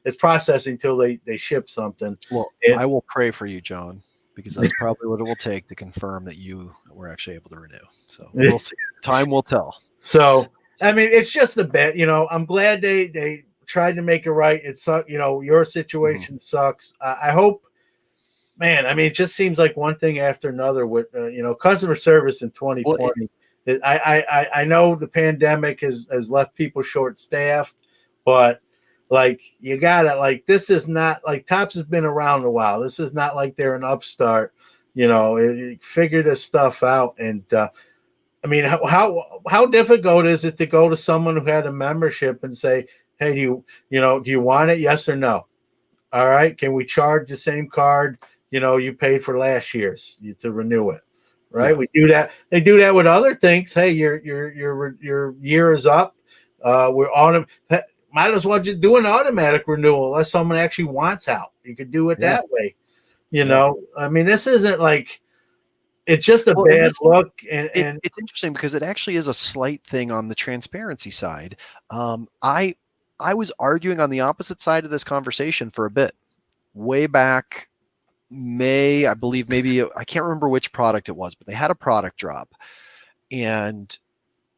It's processing till they ship something. Well, I will pray for you, John, because that's probably what it will take to confirm that you were actually able to renew. So we'll see. Time will tell. So, I mean, it's just a bit, I'm glad they tried to make it right. It sucks, your situation sucks. I hope, man, I mean, it just seems like one thing after another with, customer service in 2020. I know the pandemic has left people short-staffed, but you gotta, this is not Tops has been around a while. This is not like they're an upstart, figure this stuff out. And I mean, how difficult is it to go to someone who had a membership and say, hey, do you want it? Yes or no? All right. Can we charge the same card you paid for last year's to renew it, right? Yeah. We do that. They do that with other things. Hey, your year is up. We're on. Might as well just do an automatic renewal unless someone actually wants out. You could do it Yeah. that way. Yeah. I mean, this isn't like it's just a Well, bad look. And it's interesting because it actually is a slight thing on the transparency side. I was arguing on the opposite side of this conversation for a bit, way back May, I believe. Maybe I can't remember which product it was, but they had a product drop, and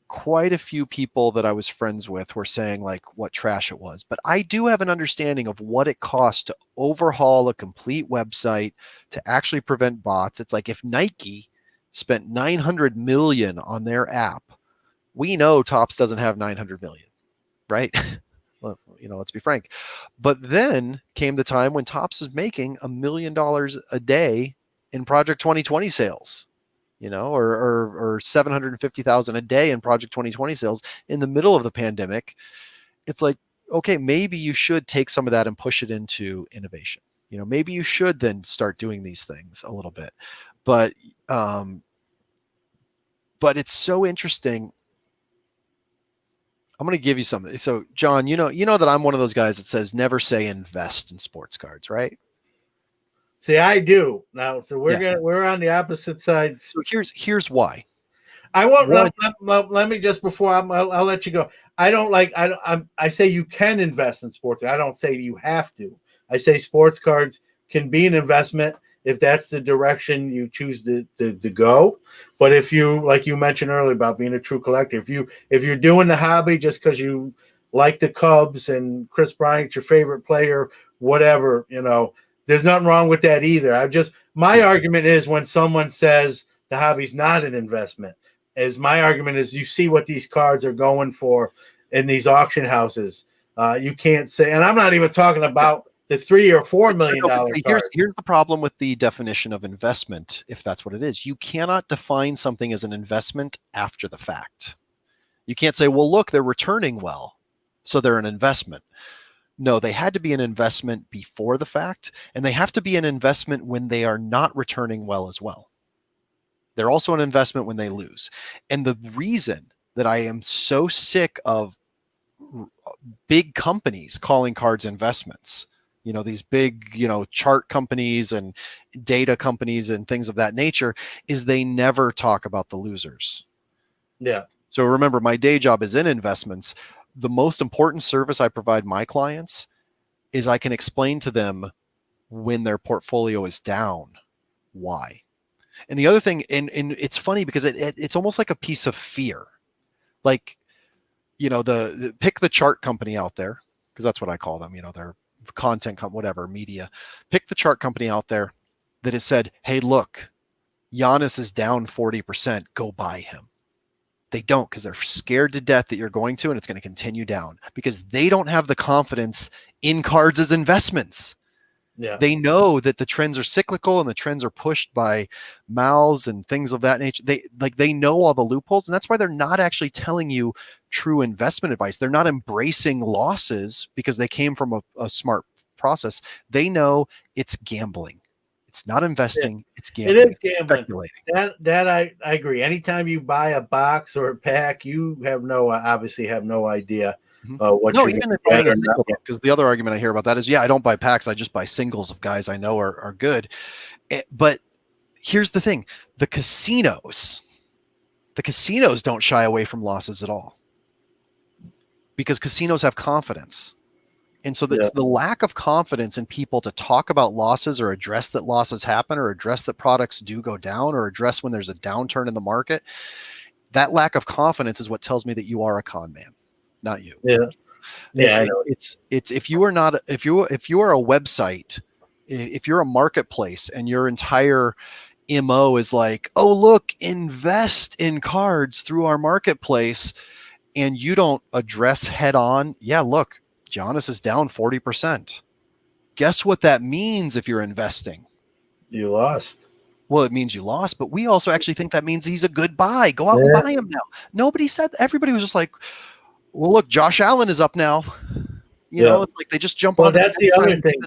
quite a few people that I was friends with were saying like what trash it was. But I do have an understanding of what it costs to overhaul a complete website to actually prevent bots. It's like if Nike spent 900 million on their app, we know Topps doesn't have 900 million, right? Well, let's be frank. But then came the time when Topps is making $1 million a day in Project 2020 sales, or 750,000 a day in Project 2020 sales in the middle of the pandemic. It's like, okay, maybe you should take some of that and push it into innovation. Maybe you should then start doing these things a little bit. But it's so interesting. I'm going to give you something. So, John, you know that I'm one of those guys that says never say invest in sports cards, right? See, I do now. So we're on the opposite sides. So here's why. I won't. Let me just before I'll let you go. I don't like. I say you can invest in sports. I don't say you have to. I say sports cards can be an investment if that's the direction you choose to go. But if you, like you mentioned earlier about being a true collector, if you're doing the hobby just because you like the Cubs and Chris Bryant's your favorite player, whatever, there's nothing wrong with that either. My argument is when someone says the hobby's not an investment, my argument is you see what these cards are going for in these auction houses. You can't say, and I'm not even talking about the $3 or $4 million cards. Here's the problem with the definition of investment, if that's what it is. You cannot define something as an investment after the fact. You can't say, well, look, they're returning well, so they're an investment. No, they had to be an investment before the fact, and they have to be an investment when they are not returning well as well. They're also an investment when they lose. And the reason that I am so sick of big companies calling cards investments, these big, chart companies and data companies and things of that nature, is they never talk about the losers. Yeah. So remember, my day job is in investments. The most important service I provide my clients is I can explain to them when their portfolio is down, why. And the other thing, and it's funny because it's almost like a piece of fear. Like, the pick the chart company out there, because that's what I call them, they're content, whatever, media. Pick the chart company out there that has said, hey, look, Giannis is down 40%, go buy him. They don't, because they're scared to death that you're going to, and it's going to continue down because they don't have the confidence in cards as investments. Yeah. They know that the trends are cyclical and the trends are pushed by mouths and things of that nature. They know all the loopholes, and that's why they're not actually telling you true investment advice. They're not embracing losses because they came from a smart process. They know it's gambling. It's not investing. It's gambling. It is gambling. Speculating. That I agree. Anytime you buy a box or a pack, you obviously have no idea. Even if buying a single, because the other argument I hear about that is, I don't buy packs. I just buy singles of guys I know are good. But here's the thing. The casinos don't shy away from losses at all because casinos have confidence. And so that's the lack of confidence in people to talk about losses or address that losses happen or address that products do go down or address when there's a downturn in the market. That lack of confidence is what tells me that you are a con man, not you. I know. It's if you are a website, if you're a marketplace and your entire MO is like, oh, look, invest in cards through our marketplace, and you don't address head on, look, Giannis is down 40%. Guess what that means if you're investing? You lost. Well, it means you lost, but we also actually think that means he's a good buy. Go out and buy him now. Nobody said that. Everybody was just like, well, look, Josh Allen is up now. It's like they just jump on. That's the other thing.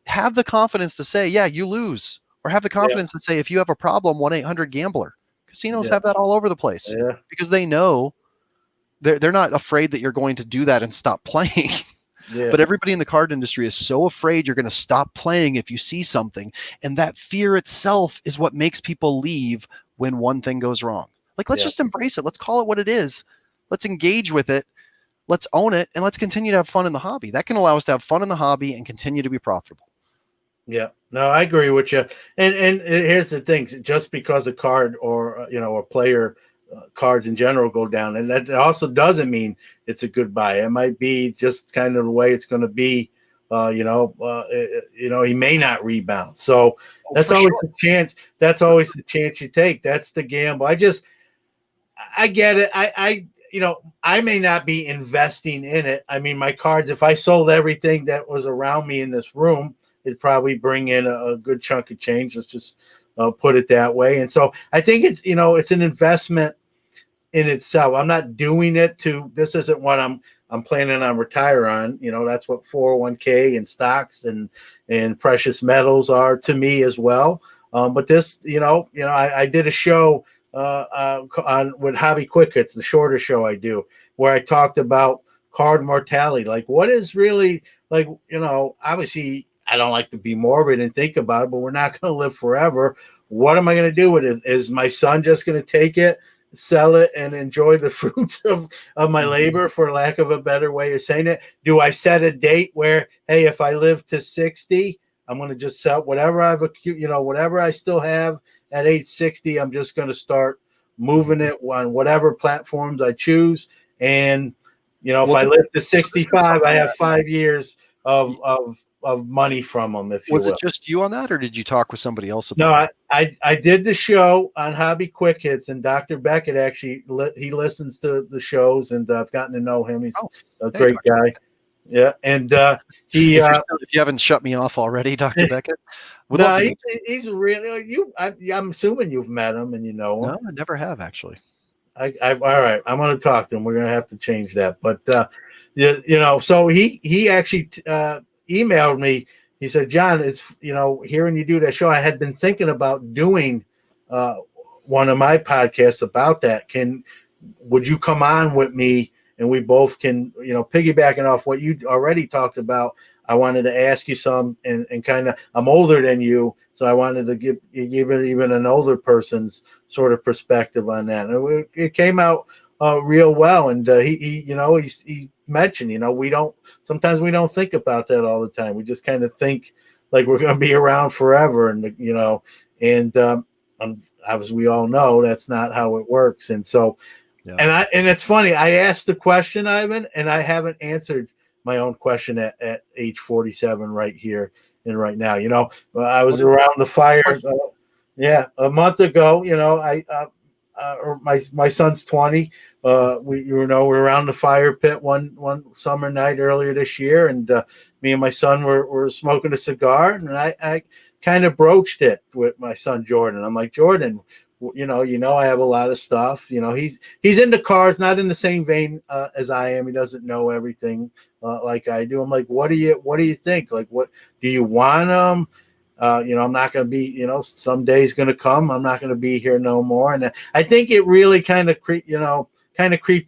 have the confidence to say, yeah, you lose, or have the confidence to say, if you have a problem, 1-800-GAMBLER. Casinos have that all over the place because they know they're not afraid that you're going to do that and stop playing. But everybody in the card industry is so afraid you're going to stop playing if you see something. And that fear itself is what makes people leave when one thing goes wrong. Like, let's just embrace it. Let's call it what it is. Let's engage with it. Let's own it. And let's continue to have fun in the hobby. That can allow us to have fun in the hobby and continue to be profitable. Yeah, no, I agree with you. And here's the thing: just because a card or a player cards in general go down, and that also doesn't mean it's a good buy. It might be just kind of the way it's going to be. He may not rebound. So that's always the chance. That's always the chance you take. That's the gamble. I get it. I may not be investing in it. I mean, my cards, if I sold everything that was around me in this room, it'd probably bring in a good chunk of change. Let's just put it that way. And so I think it's an investment in itself. I'm not doing it this isn't what I'm planning on retire on. That's what 401k and stocks and precious metals are to me as well. But this, I did a show with Hobby Quick Hits, the shorter show I do, where I talked about card mortality. Like, what is really, like, obviously I don't like to be morbid and think about it, but we're not going to live forever. What am I going to do with it? Is my son just going to take it, sell it, and enjoy the fruits of my labor, for lack of a better way of saying it? Do I set a date where, hey, if I live to 60, I'm going to just sell whatever whatever I still have at age 60, I'm just going to start moving it on whatever platforms I choose. And, if I live to 65, I have 5 years of money from them, if you will. Was it just you on that, or did you talk with somebody else about it? No, I did the show on Hobby Quick Hits, and Dr. Beckett actually, he listens to the shows, and I've gotten to know him. He's a great guy. Yeah, and he. If you haven't shut me off already, Dr. Beckett. No, he's really I'm assuming you've met him and you know him. No, I never have actually. All right, I'm going to talk to him. We're going to have to change that, but so he actually emailed me. He said, John, it's hearing you do that show, I had been thinking about doing one of my podcasts about that. Would you come on with me? And we both can, piggybacking off what you already talked about. I wanted to ask you some, and kind of, I'm older than you, so I wanted to give it even an older person's sort of perspective on that. And it came out real well. And he mentioned, sometimes we don't think about that all the time. We just kind of think like we're going to be around forever, and as we all know, that's not how it works. And so. Yeah. And it's funny. I asked the question, Ivan, and I haven't answered my own question at age 47 right here and right now. I was around the fire, a month ago. My son's 20. We're around the fire pit one summer night earlier this year, and me and my son were smoking a cigar, and I kind of broached it with my son Jordan. I'm like, Jordan, I have a lot of stuff. He's into cars, not in the same vein as I am. He doesn't know everything like I do. I'm like, what do you think? Like, what do you want them? I'm not going to be, some day's going to come. I'm not going to be here no more. And I think it really kind of creeped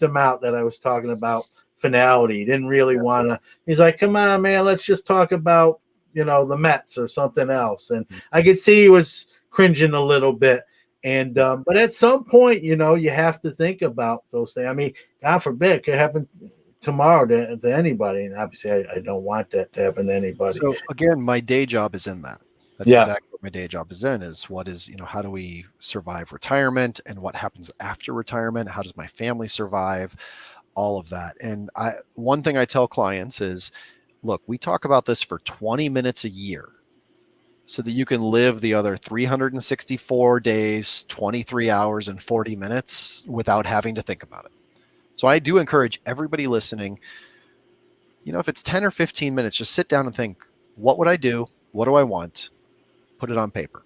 him out that I was talking about finality. He didn't really want to. He's like, come on, man, let's just talk about, the Mets or something else. And I could see he was cringing a little bit. And but at some point, you have to think about those things. I mean, God forbid, it could happen tomorrow to anybody. And obviously, I don't want that to happen to anybody. So again, my day job is in that. That's exactly what my day job is in, is how do we survive retirement, and what happens after retirement? How does my family survive? All of that. And one thing I tell clients is, look, we talk about this for 20 minutes a year, so that you can live the other 364 days, 23 hours, and 40 minutes without having to think about it. So I do encourage everybody listening, if it's 10 or 15 minutes, just sit down and think, what would I do? What do I want? Put it on paper.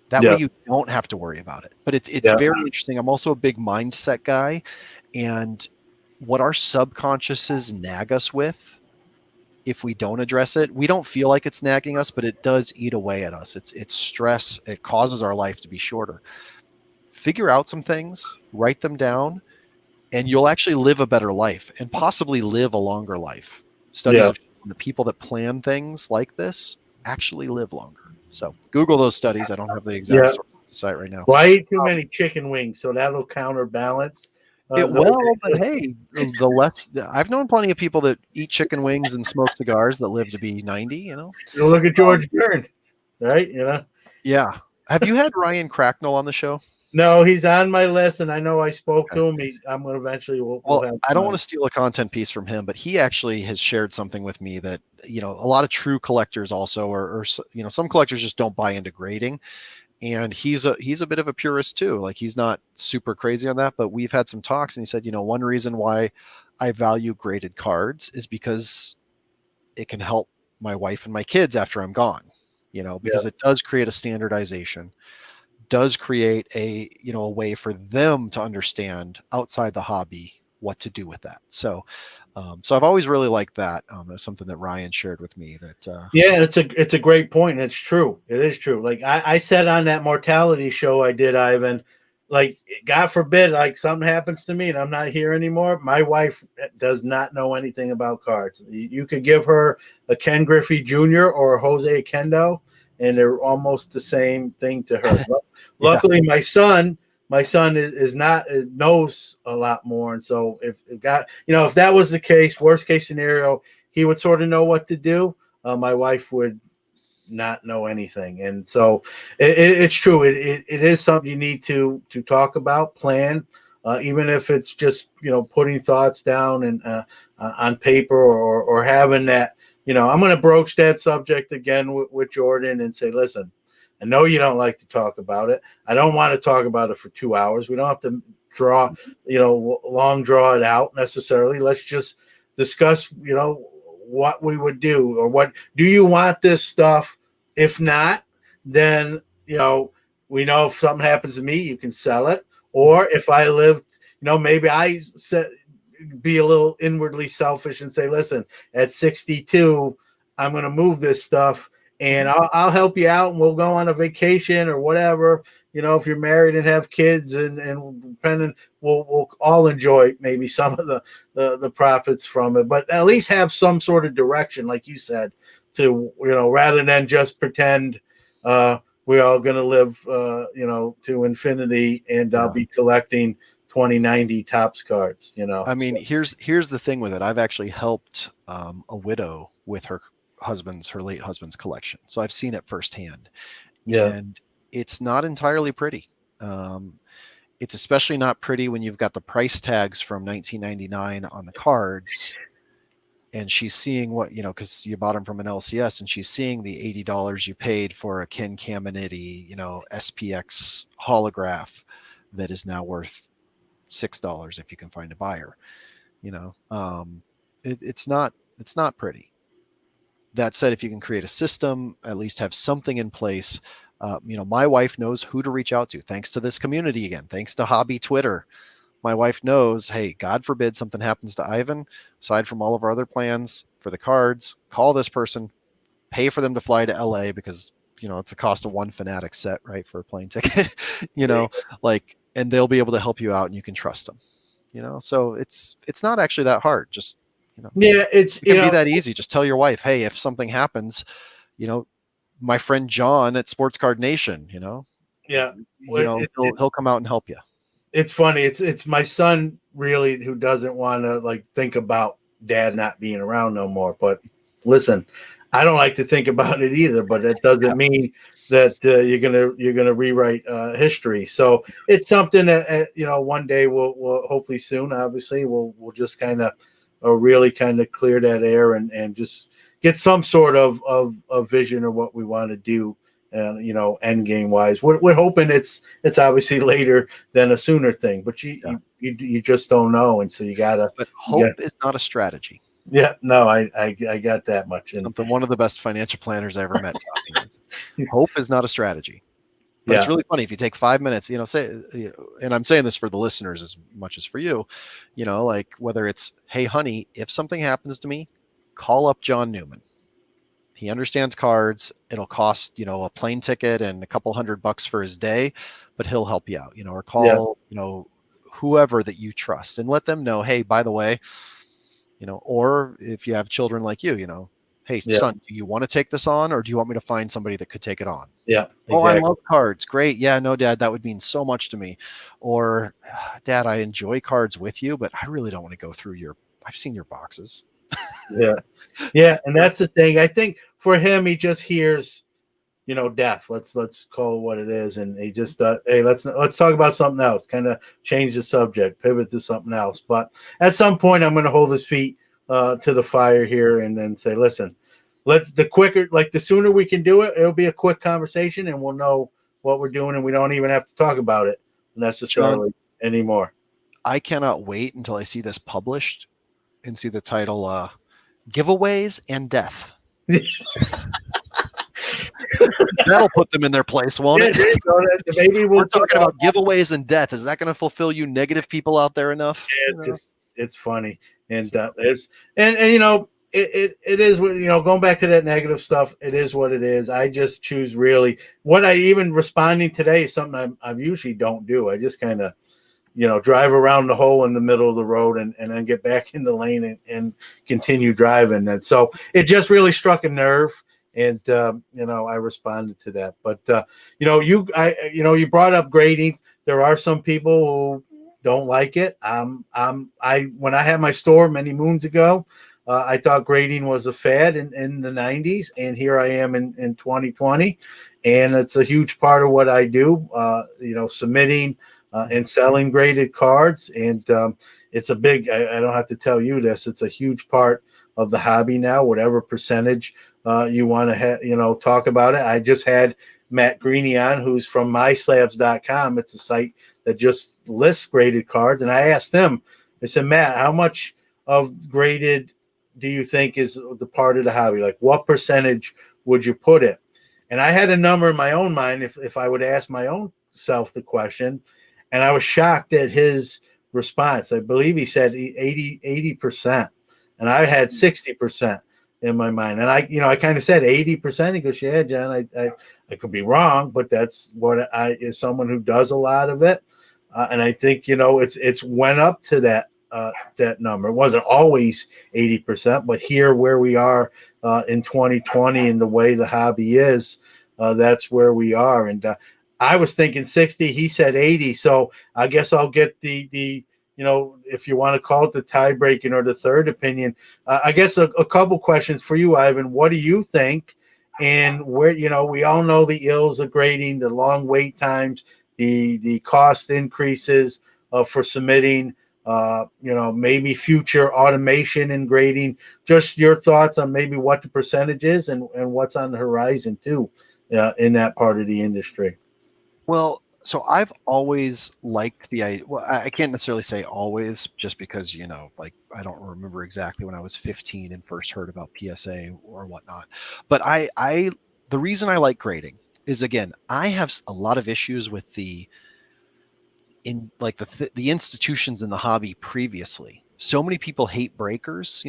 That way you don't have to worry about it. But it's very interesting. I'm also a big mindset guy. And what our subconsciouses nag us with if we don't address it. We don't feel like it's nagging us, but it does eat away at us. It's stress. It causes our life to be shorter. Figure out some things, write them down, and you'll actually live a better life and possibly live a longer life. Studies Yeah. have shown the people that plan things like this actually live longer. So Google those studies. I don't have the exact source to cite right now. Well, I eat too many chicken wings, so that'll counterbalance. But hey, the less I've known plenty of people that eat chicken wings and smoke cigars that live to be 90, you know. Look at George Byrne, right? You know. Yeah. Have you had Ryan Cracknell on the show? No, he's on my list, and I know I spoke to him. I'm going to eventually. We'll have I don't want to steal a content piece from him, but he actually has shared something with me that, you know, a lot of true collectors also, or you know, some collectors just don't buy into grading. And he's a bit of a purist too. Like, he's not super crazy on that, but we've had some talks, and he said, you know, one reason why I value graded cards is because it can help my wife and my kids after I'm gone, you know, because it does create a standardization, does create a, you know, a way for them to understand outside the hobby what to do with that. So I've always really liked that. That's something that Ryan shared with me that, it's a great point. It's true. It is true. Like I said on that mortality show I did, Ivan, like, God forbid, like, something happens to me and I'm not here anymore. My wife does not know anything about cards. You could give her a Ken Griffey Jr. or a Jose Kendo, and they're almost the same thing to her. Luckily, my son is not knows a lot more, and so if that was the case, worst case scenario, he would sort of know what to do. My wife would not know anything, and so it's true. It is something you need to talk about, plan, even if it's just putting thoughts down and on paper, or having that. I'm going to broach that subject again with Jordan and say, listen, I know you don't like to talk about it. I don't want to talk about it for 2 hours. We don't have to long draw it out necessarily. Let's just discuss, what we would do, or what do you want this stuff? If not, then, we know if something happens to me, you can sell it. Or if I lived, maybe I said, be a little inwardly selfish and say, listen, at 62, I'm going to move this stuff, and I'll help you out, and we'll go on a vacation or whatever. If you're married and have kids, and depending, we'll all enjoy maybe some of the profits from it, but at least have some sort of direction, like you said, to, rather than just pretend we're all going to live, to infinity, and I'll be collecting 2090 Topps cards. I mean, here's the thing with it. I've actually helped a widow with her late husband's collection, so I've seen it firsthand. And it's not entirely pretty. It's especially not pretty when you've got the price tags from 1999 on the cards, and she's seeing what, because you bought them from an LCS, and she's seeing the $80 you paid for a Ken Caminiti, SPX holograph that is now worth $6 if you can find a buyer. It's not pretty. That said, if you can create a system, at least have something in place. My wife knows who to reach out to, thanks to this community again, thanks to hobby Twitter. My wife knows, hey, God forbid something happens to Ivan, aside from all of our other plans for the cards, call this person, pay for them to fly to LA, because it's the cost of one Fanatic set, right, for a plane ticket. And they'll be able to help you out, and you can trust them. So it's not actually that hard. Just it can be that easy. Just tell your wife, hey, if something happens, my friend John at Sports Card Nation, he'll come out and help you. It's funny. It's my son really who doesn't want to think about dad not being around no more. But listen, I don't like to think about it either. But it doesn't mean that you're gonna rewrite history. So it's something that one day we'll hopefully soon. Obviously, we'll just kind of really kind of clear that air and just get some sort of vision of what we want to do. And end game wise, we're hoping it's obviously later than a sooner thing, but you just don't know, and so you gotta. But hope is not a strategy. Yeah, no, I got that much. Something one of the best financial planners I ever met taught me. Hope is not a strategy. But it's really funny if you take 5 minutes, and I'm saying this for the listeners as much as for you, like whether it's, hey honey, if something happens to me, call up John Newman. He understands cards. It'll cost, a plane ticket and a couple $100 for his day, but he'll help you out, or call, whoever that you trust and let them know, hey, by the way, or if you have children like hey, Yeah. son, do you want to take this on or do you want me to find somebody that could take it on? Yeah. Exactly. Oh, I love cards. Great. Yeah, no, Dad, that would mean so much to me. Or, Dad, I enjoy cards with you, but I really don't want to go through I've seen your boxes. Yeah. Yeah. And that's the thing. I think for him, he just hears, death. Let's call it what it is. And he just hey, let's talk about something else, kind of change the subject, pivot to something else. But at some point I'm going to hold his feet to the fire here and then say, listen, the sooner we can do it, it'll be a quick conversation and we'll know what we're doing and we don't even have to talk about it necessarily anymore. I cannot wait until I see this published and see the title Giveaways and Death. That'll put them in their place, won't it? Maybe we're talking about giveaways and death. Is that going to fulfill you negative people out there enough? Yeah, it's funny. And there's and it is going back to that negative stuff, it is what it is. I just choose really what I even responding today is something I usually don't do. I just kind of drive around the hole in the middle of the road and then get back in the lane and continue driving. And so it just really struck a nerve. And, I responded to that. But, you brought up grading. There are some people who don't like it. When I had my store many moons ago, I thought grading was a fad in the 90s. And here I am in 2020. And it's a huge part of what I do, submitting and selling graded cards. And it's a big, I don't have to tell you this, it's a huge part of the hobby now, whatever percentage you want to talk about it. I just had Matt Greeny on, who's from myslabs.com. It's a site that just lists graded cards. And I asked him, I said, Matt, how much of graded do you think is the part of the hobby? Like what percentage would you put it? And I had a number in my own mind if I would ask my own self the question. And I was shocked at his response. I believe he said 80%. And I had 60% in my mind. And I kind of said 80%. He goes, yeah, John, I could be wrong, but that's what is someone who does a lot of it. And I think, it's went up to that number. It wasn't always 80%, but here where we are in 2020 and the way the hobby is, that's where we are. And I was thinking 60, he said 80. So I guess I'll get the if you want to call it the tie breaking or the third opinion. I guess a couple questions for you, Ivan. What do you think? And where, we all know the ills of grading, the long wait times, the cost increases for submitting, maybe future automation in grading. Just your thoughts on maybe what the percentage is and what's on the horizon too in that part of the industry. Well, so I've always liked the idea. Well, I can't necessarily say always, just because I don't remember exactly when I was 15 and first heard about PSA or whatnot. But the reason I like grading is, again, I have a lot of issues with the institutions in the hobby previously. So many people hate breakers.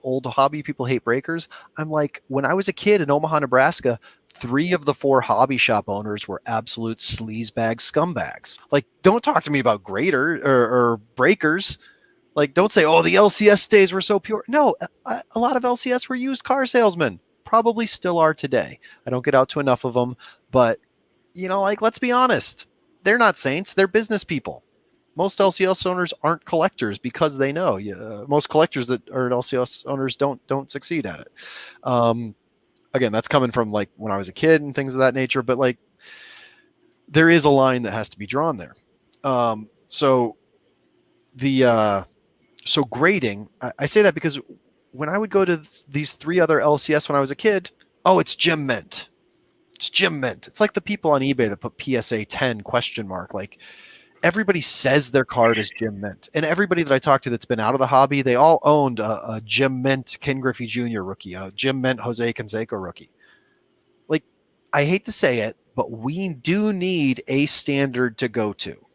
Old hobby people hate breakers. I'm like, when I was a kid in Omaha, Nebraska, 3 of the 4 hobby shop owners were absolute sleazebag scumbags. Like, don't talk to me about grader or breakers. Like, don't say, oh, the LCS days were so pure. No, a lot of LCS were used car salesmen. Probably still are today. I don't get out to enough of them. But, let's be honest. They're not saints. They're business people. Most LCS owners aren't collectors because they know. Most collectors that are LCS owners don't succeed at it. Again, that's coming from like when I was a kid and things of that nature, but there is a line that has to be drawn there. So grading, I say that because when I would go to these 3 other LCS when I was a kid, oh, it's Gem Mint. It's Gem Mint. It's like the people on eBay that put PSA 10 ? Like, everybody says their card is Gem Mint. And everybody that I talk to that's been out of the hobby, they all owned a Gem Mint Ken Griffey Jr. rookie, a Gem Mint Jose Canseco rookie. I hate to say it, but we do need a standard to go to.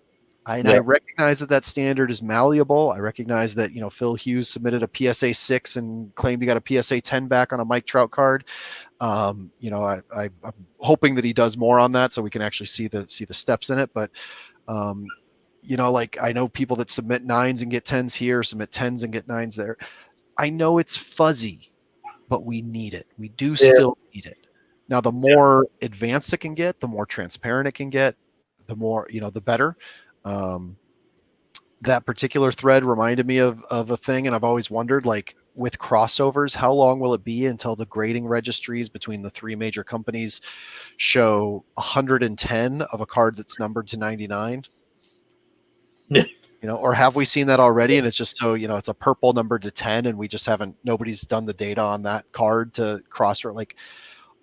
I recognize that standard is malleable. I recognize that, Phil Hughes submitted a PSA 6 and claimed he got a PSA 10 back on a Mike Trout card. I'm hoping that he does more on that so we can actually see the steps in it. But, like I know people that submit 9s and get 10s here, submit 10s and get 9s there. I know it's fuzzy, but we need it. We do still need it. Now, the more advanced it can get, the more transparent it can get, the more, the better. That particular thread reminded me of a thing, and I've always wondered, like with crossovers, how long will it be until the grading registries between the 3 major companies show 110 of a card that's numbered to 99? Or have we seen that already? And it's just so, it's a purple numbered to 10 and we just nobody's done the data on that card to cross. Like,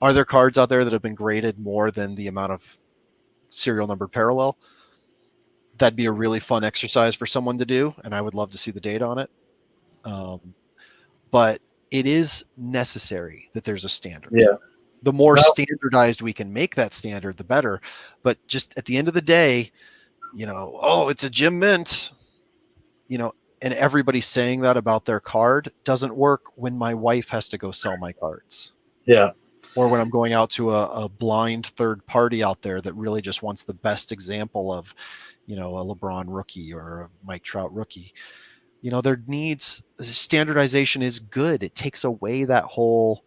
are there cards out there that have been graded more than the amount of serial numbered parallel? That'd be a really fun exercise for someone to do, and I would love to see the data on it. But it is necessary that there's a standard. Yeah. The more standardized we can make that standard, the better. But just at the end of the day, it's a Jim Mint, and everybody saying that about their card doesn't work when my wife has to go sell my cards. Yeah. Or when I'm going out to a blind third party out there that really just wants the best example of, a LeBron rookie or a Mike Trout rookie. Their needs, standardization is good. It takes away that whole,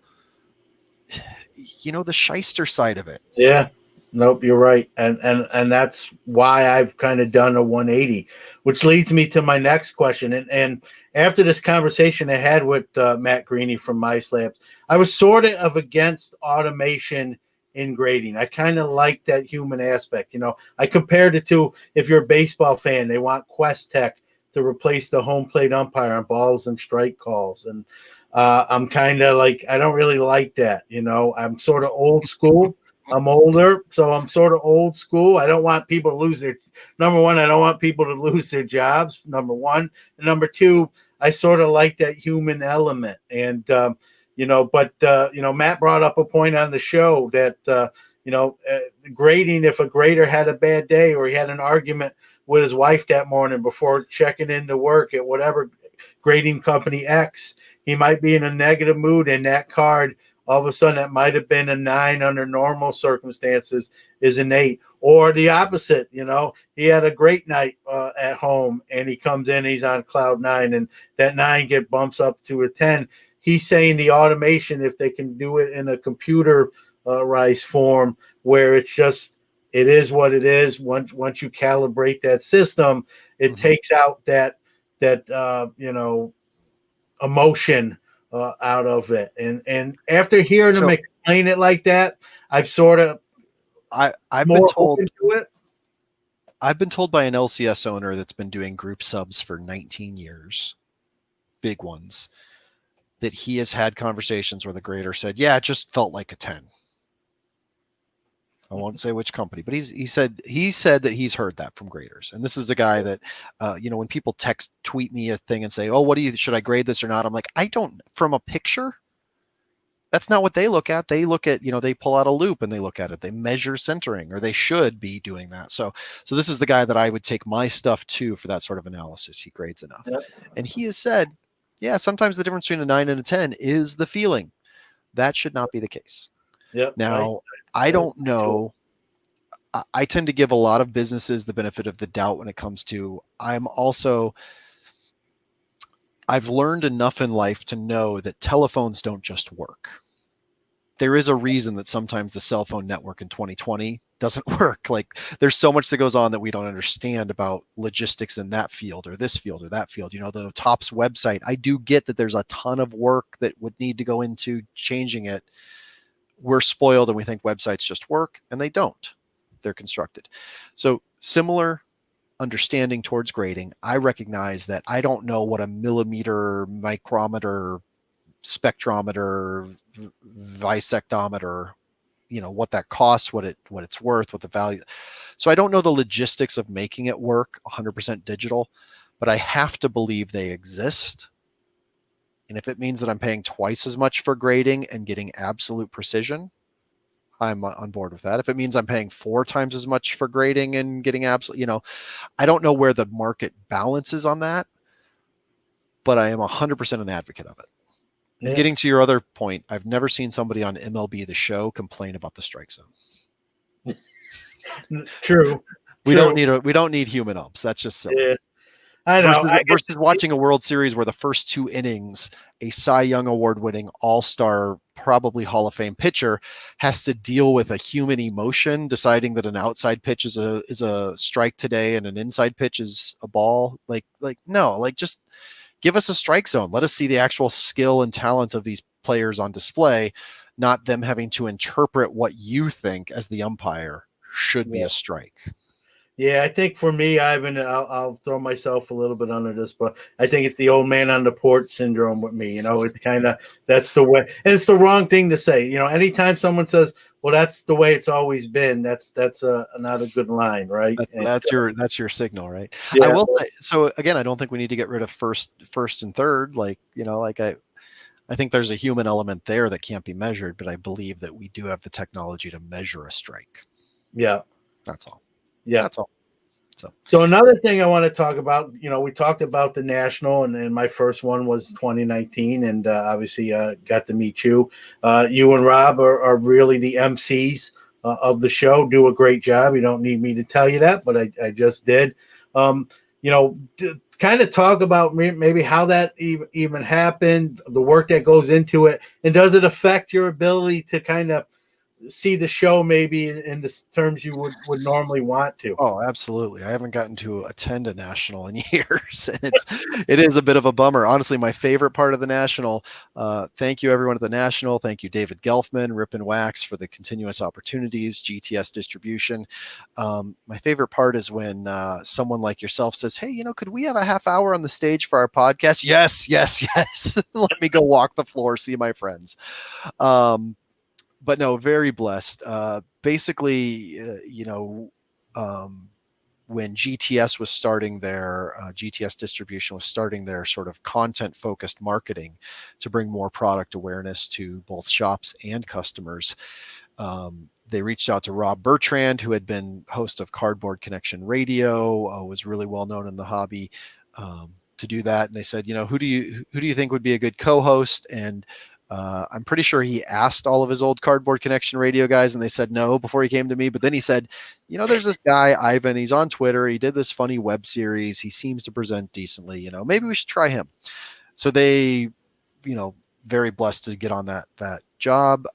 the shyster side of it. Yeah. Nope, you're right. And that's why I've kind of done a 180, which leads me to my next question. And after this conversation I had with Matt Greeny from MySlabs, I was sort of against automation in grading. I kind of like that human aspect. I compared it to, if you're a baseball fan, they want Quest Tech to replace the home plate umpire on balls and strike calls. And I'm kind of like, I don't really like that. I'm sort of old school. I'm older, so I'm sort of old school. I don't want people to lose their, number one, I don't want people to lose their jobs, number one. And number two, I sort of like that human element. And, Matt brought up a point on the show that, grading, if a grader had a bad day or he had an argument with his wife that morning before checking into work at whatever grading company X, he might be in a negative mood, and that card, all of a sudden, that might have been a 9 under normal circumstances, is an 8. Or the opposite, he had a great night at home, and he comes in, he's on cloud 9, and that 9 bumps up to a 10. He's saying the automation, if they can do it in a computerized form, where it's just, it is what it is. Once you calibrate that system, it takes out that emotion out of it. And after hearing him explain it like that, I've sort of I've been told to it. I've been told by an LCS owner that's been doing group subs for 19 years, big ones, that he has had conversations where the grader said, yeah, it just felt like a 10. I won't say which company, but he said that he's heard that from graders. And this is a guy that, when people tweet me a thing and say, oh, should I grade this or not? I'm like, I don't, from a picture, that's not what they look at. They look at, they pull out a loop and they look at it. They measure centering, or they should be doing that. So this is the guy that I would take my stuff to for that sort of analysis. He grades enough. Yep. And he has said, yeah, sometimes the difference between a 9 and a 10 is the feeling. That should not be the case. Yep. Now, I don't know. I tend to give a lot of businesses the benefit of the doubt when it comes to, I've learned enough in life to know that telephones don't just work. There is a reason that sometimes the cell phone network in 2020 doesn't work. Like, there's so much that goes on that we don't understand about logistics in that field or this field or that field. The TOPS website, I do get that there's a ton of work that would need to go into changing it. We're spoiled and we think websites just work, and they don't. They're constructed. So similar understanding towards grading. I recognize that I don't know what a millimeter, micrometer, spectrometer, visectometer, what that costs, what it's worth, what the value. So I don't know the logistics of making it work 100% digital, but I have to believe they exist. And if it means that I'm paying twice as much for grading and getting absolute precision, I'm on board with that. If it means I'm paying 4 times as much for grading and getting absolutely, I don't know where the market balance is on that, but I am 100% an advocate of it. And Yeah. getting to your other point, I've never seen somebody on MLB The Show complain about the strike zone. True. We don't need human umps. That's just silly. Yeah. I know. Versus watching a World Series where the first 2 innings, a Cy Young Award winning all-star, probably Hall of Fame pitcher has to deal with a human emotion, deciding that an outside pitch is a strike today and an inside pitch is a ball. No, just give us a strike zone. Let us see the actual skill and talent of these players on display, not them having to interpret what you think as the umpire should be a strike. Yeah, I think for me, Ivan, I'll throw myself a little bit under this, but I think it's the old man on the porch syndrome with me. It's kind of, that's the way, and it's the wrong thing to say. Anytime someone says, "Well, that's the way it's always been," that's not a good line, right? That's your signal, right? Yeah. I will say, so again, I don't think we need to get rid of first and third. I think there's a human element there that can't be measured, but I believe that we do have the technology to measure a strike. Yeah. That's all. Yeah. That's all. So another thing I want to talk about, we talked about the national, and my first one was 2019, and obviously got to meet you. You and Rob are really the MCs of the show. Do a great job. You don't need me to tell you that, but I just did. Kind of talk about maybe how that even happened, the work that goes into it, and does it affect your ability to kind of see the show maybe in the terms you would normally want to? Oh, absolutely. I haven't gotten to attend a national in years, and it is a bit of a bummer. Honestly, my favorite part of the national, thank you everyone at the national. Thank you, David Gelfman, Rip and Wax, for the continuous opportunities, GTS distribution. My favorite part is when someone like yourself says, "Hey, could we have a half hour on the stage for our podcast?" Yes. Let me go walk the floor, see my friends. But no, very blessed. Basically, when GTS was starting their GTS distribution was starting their sort of content focused marketing to bring more product awareness to both shops and customers. They reached out to Rob Bertrand, who had been host of Cardboard Connection Radio, was really well known in the hobby, to do that. And they said, who do you think would be a good co-host? And I'm pretty sure he asked all of his old Cardboard Connection Radio guys, and they said no before he came to me. But then he said, there's this guy, Ivan, he's on Twitter. He did this funny web series. He seems to present decently, maybe we should try him. So they, very blessed to get on that job.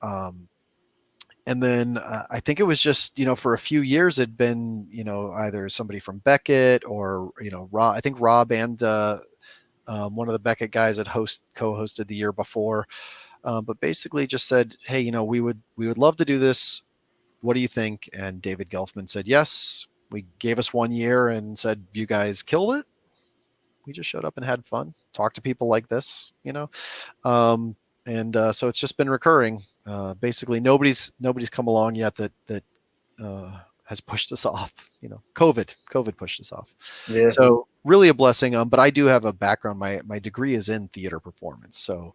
And then I think it was just, for a few years it'd been, either somebody from Beckett or, Rob, I think Rob and one of the Beckett guys had co-hosted the year before. But basically just said, "Hey, we would love to do this. What do you think?" And David Gelfman said, "Yes." We gave us 1 year and said, "You guys killed it." We just showed up and had fun, talked to people like this, so it's just been recurring. Basically nobody's come along yet that has pushed us off. COVID pushed us off. Yeah. So really a blessing. But I do have a background. My degree is in theater performance. So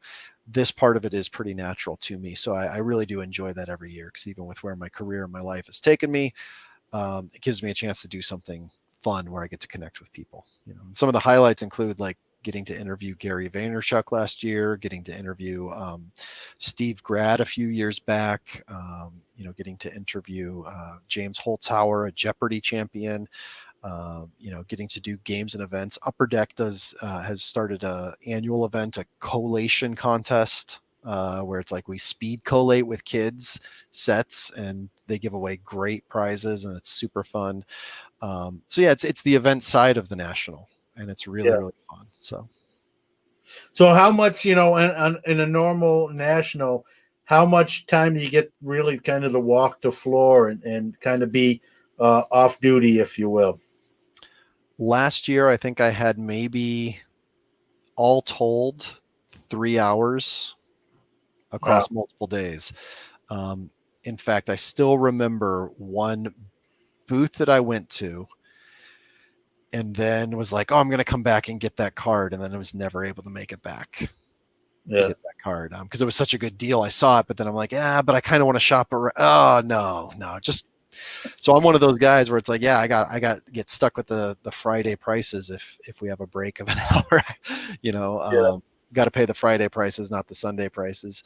this part of it is pretty natural to me. So I really do enjoy that every year, because even with where my career and my life has taken me, it gives me a chance to do something fun where I get to connect with people. And some of the highlights include getting to interview Gary Vaynerchuk last year, getting to interview Steve Grad a few years back, getting to interview James Holzhauer, a Jeopardy champion, getting to do games and events. Upper Deck has started a annual event, a collation contest, where it's we speed collate with kids sets, and they give away great prizes, and it's super fun. So yeah, it's the event side of the national, and it's really, really fun. So how much, in a normal national, how much time do you get really kind of to walk the floor and kind of be off duty, if you will? Last year, I think I had maybe all told 3 hours across multiple days. In fact, I still remember one booth that I went to and then was like, "Oh, I'm going to come back and get that card." And then I was never able to make it back to get that hard because it was such a good deal. I saw it, but then I'm like, yeah, but I kind of want to shop around. Oh no, just so I'm one of those guys where it's like, yeah, I got get stuck with the Friday prices if we have a break of an hour, got to pay the Friday prices, not the Sunday prices.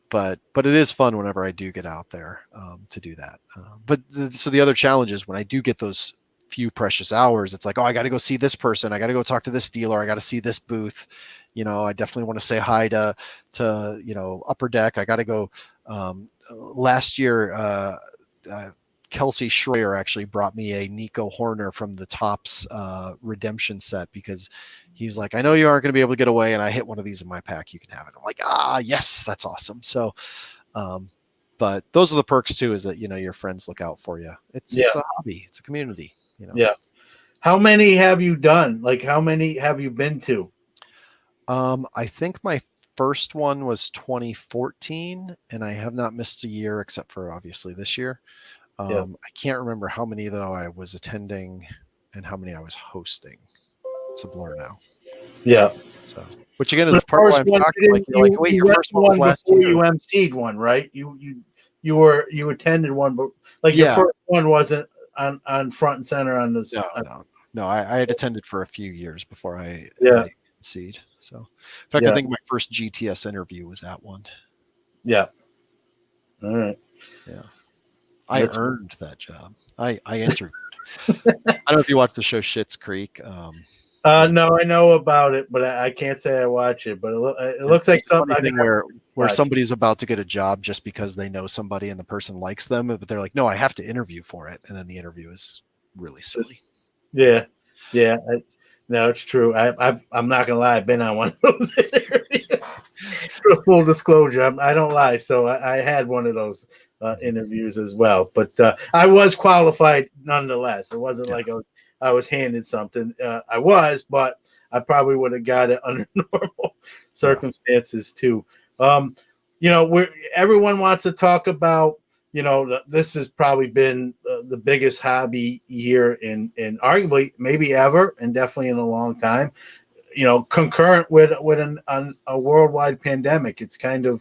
But it is fun whenever I do get out there to do that. So the other challenge is when I do get those few precious hours, it's like, oh, I got to go see this person. I got to go talk to this dealer. I got to see this booth. I definitely want to say hi to Upper Deck. I got to go. Last year, Kelsey Schroyer actually brought me a Nico Horner from the Topps redemption set because he was like, I know you aren't going to be able to get away, and I hit one of these in my pack. You can have it. I'm like, yes, that's awesome. So, but those are the perks too, is that, your friends look out for you. It's a hobby. It's a community, Yeah. How many have you done? Like, how many have you been to? I think my first one was 2014, and I have not missed a year except for obviously this year. I can't remember how many though I was attending and how many I was hosting. It's a blur now. Yeah. So, which again is part of why I'm shocked. Like, you're like, wait, your first one was last year. You emceed one, right? You attended one, but your first one wasn't on front and center on this. No. I had attended for a few years before I emceed. So, in fact, I think my first GTS interview was that one. Yeah. All right. Yeah. I earned that job. I interviewed. I don't know if you watched the show Schitt's Creek. No, I know about it, but I can't say I watch it. But it looks like something where somebody's about to get a job just because they know somebody and the person likes them, but they're like, no, I have to interview for it, and then the interview is really silly. Yeah. No, it's true. I'm not gonna lie. I've been on one of those interviews. For full disclosure, I don't lie. So I had one of those interviews as well, but I was qualified nonetheless. It wasn't like I was handed something. I was, but I probably would have got it under normal circumstances too. Everyone wants to talk about. This has probably been the biggest hobby year in arguably maybe ever, and definitely in a long time. Concurrent with a worldwide pandemic, it's kind of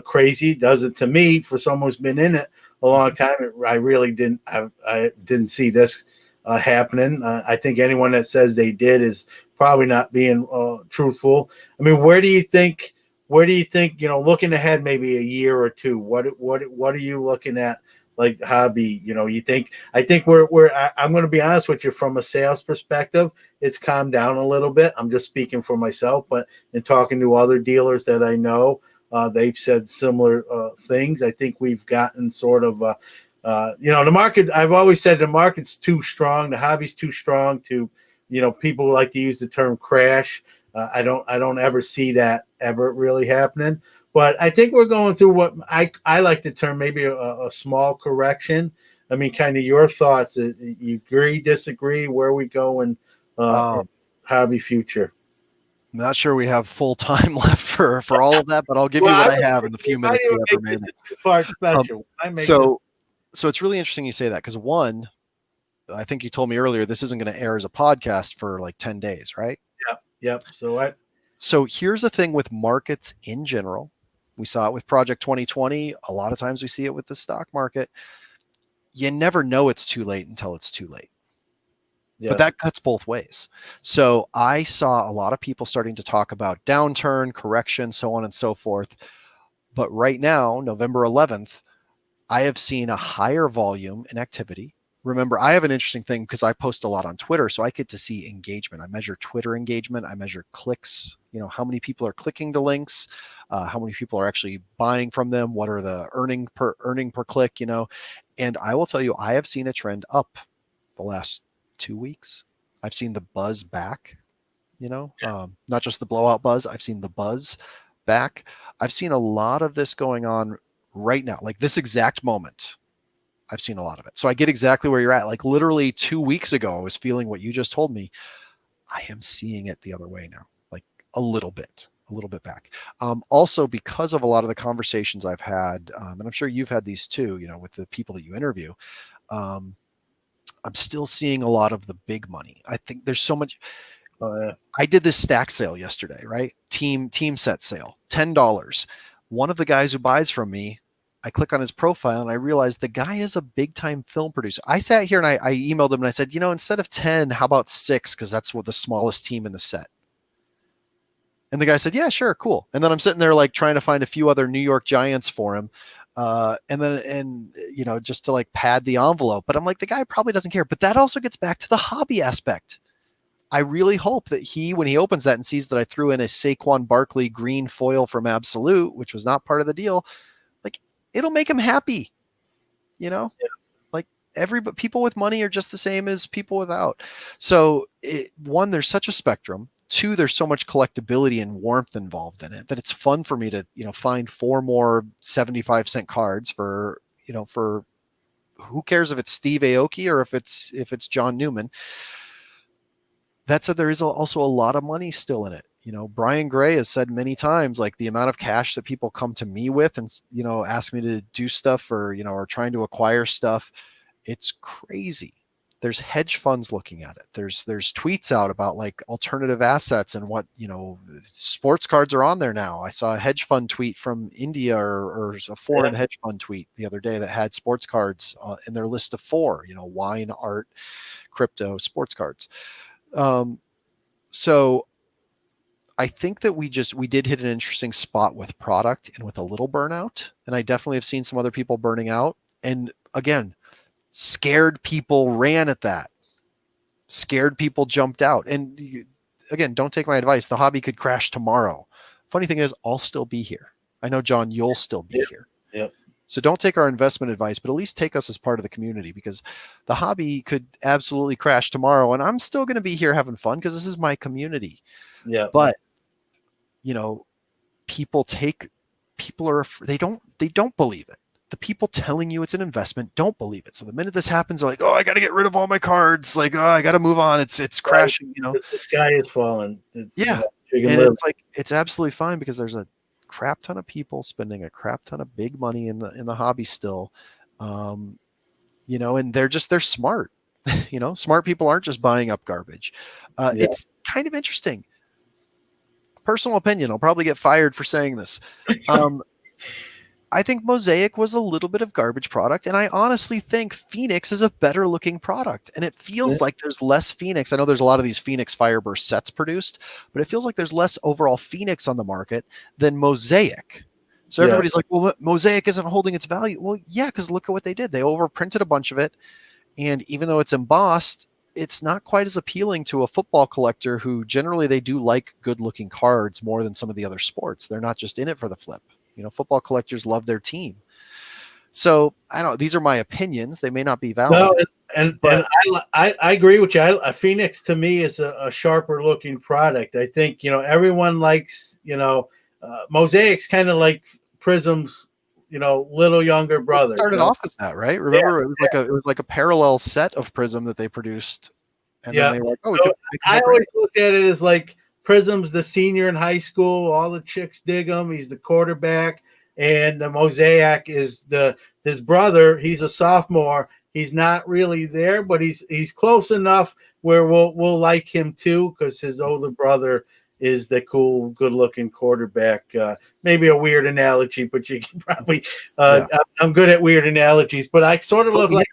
crazy. Does it to me for someone who's been in it a long time? I really didn't. I didn't see this happening. I think anyone that says they did is probably not being truthful. I mean, where do you think? Looking ahead, maybe a year or two, what are you looking at, like hobby? You think? I think I'm going to be honest with you, from a sales perspective, it's calmed down a little bit. I'm just speaking for myself, but in talking to other dealers that I know, they've said similar things. I think we've gotten sort of, the market. I've always said the market's too strong. The hobby's too strong to, people like to use the term crash. I don't ever see that ever really happening, but I think we're going through what I like to term maybe a small correction. I mean, kind of your thoughts. You agree, disagree? Where are we going? Hobby future. I'm not sure we have full time left for all of that, but I'll give you what I have in the few minutes we have remaining. So it's really interesting you say that, because one, I think you told me earlier, this isn't going to air as a podcast for like 10 days, right? Yep. So here's the thing with markets in general. We saw it with Project 2020. A lot of times we see it with the stock market. You never know it's too late until it's too late. But that cuts both ways. So I saw a lot of people starting to talk about downturn, correction, so on and so forth. But right now, November 11th, I have seen a higher volume in activity. Remember, I have an interesting thing because I post a lot on Twitter, so I get to see engagement. I measure Twitter engagement. I measure clicks, how many people are clicking the links, how many people are actually buying from them, what are the earning per click, and I will tell you, I have seen a trend up the last 2 weeks. I've seen the buzz back, not just the blowout buzz. I've seen the buzz back. I've seen a lot of this going on right now, like this exact moment. I've seen a lot of it. So I get exactly where you're at. Like literally 2 weeks ago, I was feeling what you just told me. I am seeing it the other way now, like a little bit back. Also, because of a lot of the conversations I've had, and I'm sure you've had these too, with the people that you interview, I'm still seeing a lot of the big money. I think there's so much. Oh yeah. I did this stack sale yesterday, right? Team set sale, $10. One of the guys who buys from me, I click on his profile and I realize the guy is a big time film producer. I sat here and I emailed him and I said, instead of 10, how about 6? Because that's what the smallest team in the set. And the guy said, yeah, sure, cool. And then I'm sitting there like trying to find a few other New York Giants for him. Just to like pad the envelope. But I'm like, the guy probably doesn't care. But that also gets back to the hobby aspect. I really hope that when he opens that and sees that I threw in a Saquon Barkley green foil from Absolute, which was not part of the deal, like it'll make him happy, like people with money are just the same as people without. So one, there's such a spectrum. Two, there's so much collectability and warmth involved in it that it's fun for me to, find 4 more 75-cent cards for who cares if it's Steve Aoki or if it's John Newman. That said, there is also a lot of money still in it. Brian Gray has said many times, like the amount of cash that people come to me with and, ask me to do stuff or trying to acquire stuff. It's crazy. There's hedge funds looking at it. There's tweets out about like alternative assets and what, sports cards are on there now. I saw a hedge fund tweet from India or a foreign hedge fund tweet the other day that had sports cards in their list of 4, wine, art, crypto, sports cards. So I think that we did hit an interesting spot with product and with a little burnout. And I definitely have seen some other people burning out. And again, scared people ran at that. Scared people jumped out. And again, don't take my advice. The hobby could crash tomorrow. Funny thing is, I'll still be here. I know, John, you'll still be here. Yep. So don't take our investment advice, but at least take us as part of the community, because the hobby could absolutely crash tomorrow and I'm still going to be here having fun because this is my community. Yeah. But people don't believe it. The people telling you it's an investment don't believe it. So the minute this happens, they're like, oh, I got to get rid of all my cards. Like, oh, I got to move on. It's crashing, The sky is falling. Yeah. And it's like, it's absolutely fine because there's a crap ton of people spending a crap ton of big money in the hobby still. And they're smart. Smart people aren't just buying up garbage. It's kind of interesting. Personal opinion. I'll probably get fired for saying this. I think Mosaic was a little bit of garbage product, and I honestly think Phoenix is a better looking product. And it feels like there's less Phoenix. I know there's a lot of these Phoenix Fireburst sets produced, but it feels like there's less overall Phoenix on the market than Mosaic. So everybody's like, well, Mosaic isn't holding its value. Well, yeah, because look at what they did. They overprinted a bunch of it, and even though it's embossed, it's not quite as appealing to a football collector who generally they do like good looking cards more than some of the other sports. They're not just in it for the flip. Football collectors love their team. So I don't know. These are my opinions. They may not be valid. No, and I agree with you. Phoenix to me is a sharper looking product. I think, everyone likes, Mosaic's kind of like Prism's, little younger brother. It started off as that, right? Remember, it was like a parallel set of Prism that they produced. And then they were like, oh, I always looked at it as like Prism's the senior in high school. All the chicks dig him. He's the quarterback. And the Mosaic is his brother. He's a sophomore. He's not really there, but he's close enough where we'll like him too, because his older brother is the cool, good-looking quarterback. Maybe a weird analogy, but you can probably I'm good at weird analogies, but I sort of look like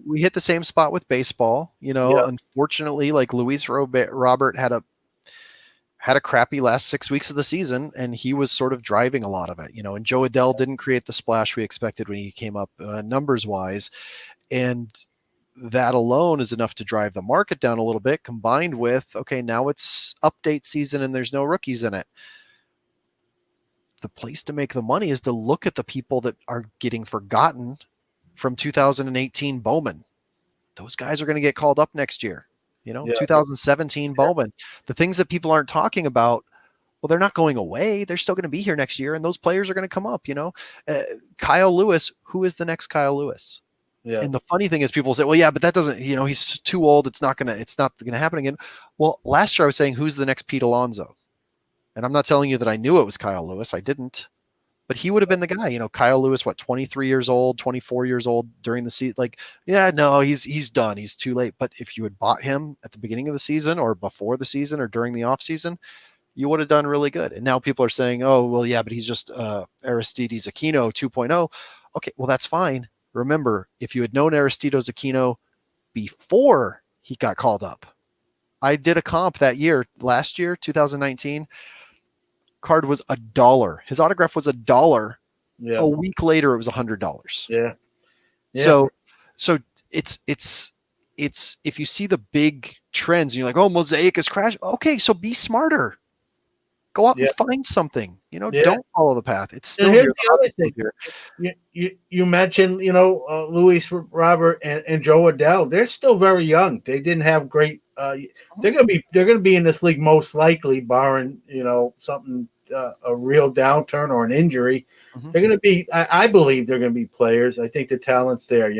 we hit the same spot with baseball. Unfortunately, like Luis Robert had a crappy last 6 weeks of the season, and he was sort of driving a lot of it, and Joe Adell didn't create the splash we expected when he came up numbers wise. And that alone is enough to drive the market down a little bit, combined with, okay, now it's update season and there's no rookies in it. The place to make the money is to look at the people that are getting forgotten from 2018 Bowman. Those guys are going to get called up next year. 2017 Bowman. The things that people aren't talking about, well, they're not going away. They're still going to be here next year, and those players are going to come up. Kyle Lewis, who is the next Kyle Lewis? Yeah. And the funny thing is, people say, well, yeah, but that doesn't, he's too old. It's not going to happen again. Well, last year I was saying, who's the next Pete Alonso? And I'm not telling you that I knew it was Kyle Lewis. I didn't. but he would have been the guy. Kyle Lewis, what, 23 years old, 24 years old during the season. Like, yeah, no, he's done. He's too late. But if you had bought him at the beginning of the season or before the season or during the off season, you would have done really good. And now people are saying, oh, well, yeah, but he's just Aristides Aquino 2.0. Okay, well, that's fine. Remember, if you had known Aristides Aquino before he got called up, I did a comp that year, last year, 2019. Card was $1. His autograph was $1. Yeah. A week later, it was $100. Yeah. So it's if you see the big trends and you're like, oh, Mosaic is crashed. Okay, so be smarter. Go out and find something. Don't follow the path. It's still here. The other thing. You mentioned, Luis Robert and Joe Adell. They're still very young. They didn't have great. They're gonna be in this league most likely, barring something, a real downturn or an injury. Mm-hmm. They're gonna be. I believe they're gonna be players. I think the talent's there.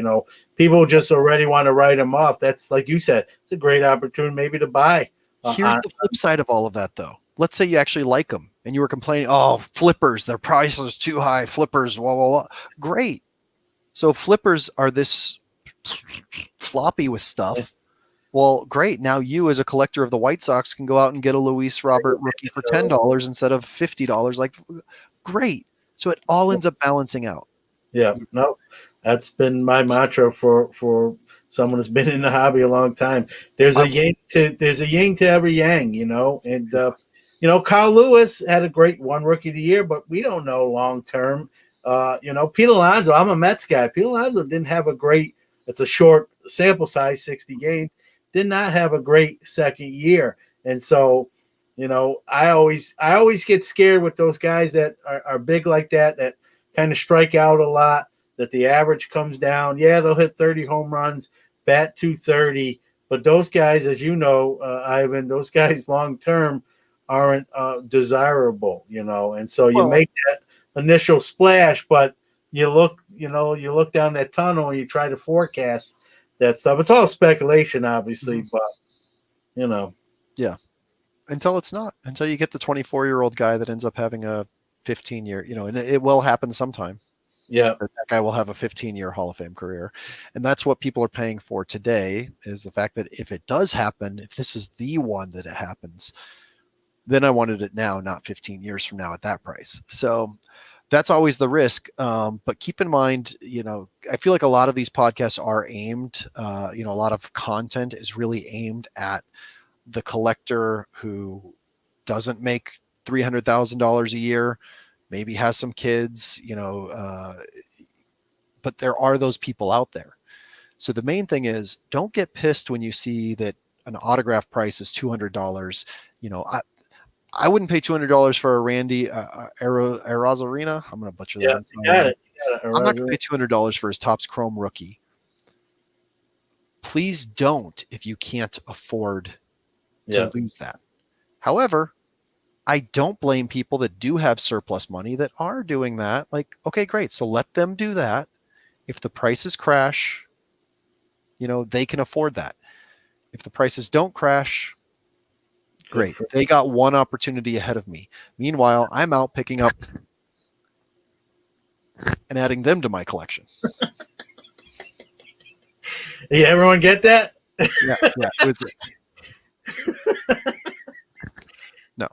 People just already want to write them off. That's like you said. It's a great opportunity maybe to buy. Here's the flip side of all of that, though. Let's say you actually like them and you were complaining, oh, flippers, their price is too high. Flippers, blah, blah, blah. Great. So flippers are this floppy with stuff. Well, great. Now you as a collector of the White Sox can go out and get a Luis Robert rookie for $10 instead of $50. Like, great. So it all ends up balancing out. Yeah, no, that's been my mantra for someone who's been in the hobby a long time. There's a yin to every yang, and Kyle Lewis had a great one rookie of the year, but we don't know long term. Pete Alonso, I'm a Mets guy. Pete Alonso didn't have a great. It's a short sample size, 60 games. Did not have a great second year, and so I always get scared with those guys that are big like that kind of strike out a lot. That the average comes down. Yeah, they'll hit 30 home runs, bat 230, but those guys, as you know, Ivan, those guys long term aren't desirable, and so you make that initial splash, but you look down that tunnel and you try to forecast that stuff. It's all speculation, obviously, but yeah, until you get the 24-year-old guy that ends up having a 15-year, and it will happen sometime. Yeah, that guy will have a 15-year Hall of Fame career, and that's what people are paying for today. Is the fact that if it does happen, if this is the one that it happens, then I wanted it now, not 15 years from now at that price. So that's always the risk. But keep in mind, I feel like a lot of these podcasts are aimed, a lot of content is really aimed at the collector who doesn't make $300,000 a year, maybe has some kids, but there are those people out there. So the main thing is, don't get pissed when you see that an autograph price is $200. I wouldn't pay $200 for a Randy Arozarena. I'm going to butcher that. Yeah, you got it. I'm not going to pay $200 for his Topps Chrome rookie. Please don't if you can't afford to lose that. However, I don't blame people that do have surplus money that are doing that. Like, okay, great. So let them do that. If the prices crash, they can afford that. If the prices don't crash, great. They got one opportunity ahead of me. Meanwhile, I'm out picking up and adding them to my collection. Yeah, everyone get that? Yeah. It was No.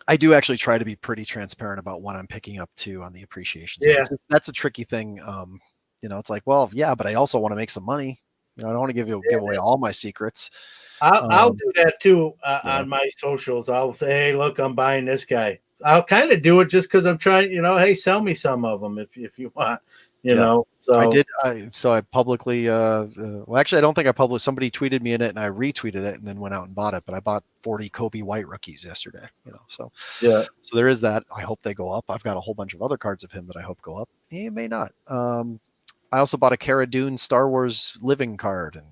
I do actually try to be pretty transparent about what I'm picking up too on the appreciation side. Yeah. That's a tricky thing. It's like, well, yeah, but I also want to make some money. I don't want to give away all my secrets. I'll do that too on my socials. I'll say, hey, look, I'm buying this guy. I'll kind of do it just because I'm trying, hey, sell me some of them if you want. So I did. I publicly, well, actually, I don't think I published. Somebody tweeted me in it and I retweeted it and then went out and bought it. But I bought 40 Kobe White rookies yesterday, so yeah. So there is that. I hope they go up. I've got a whole bunch of other cards of him that I hope go up. He may not. I also bought a Cara Dune Star Wars living card, and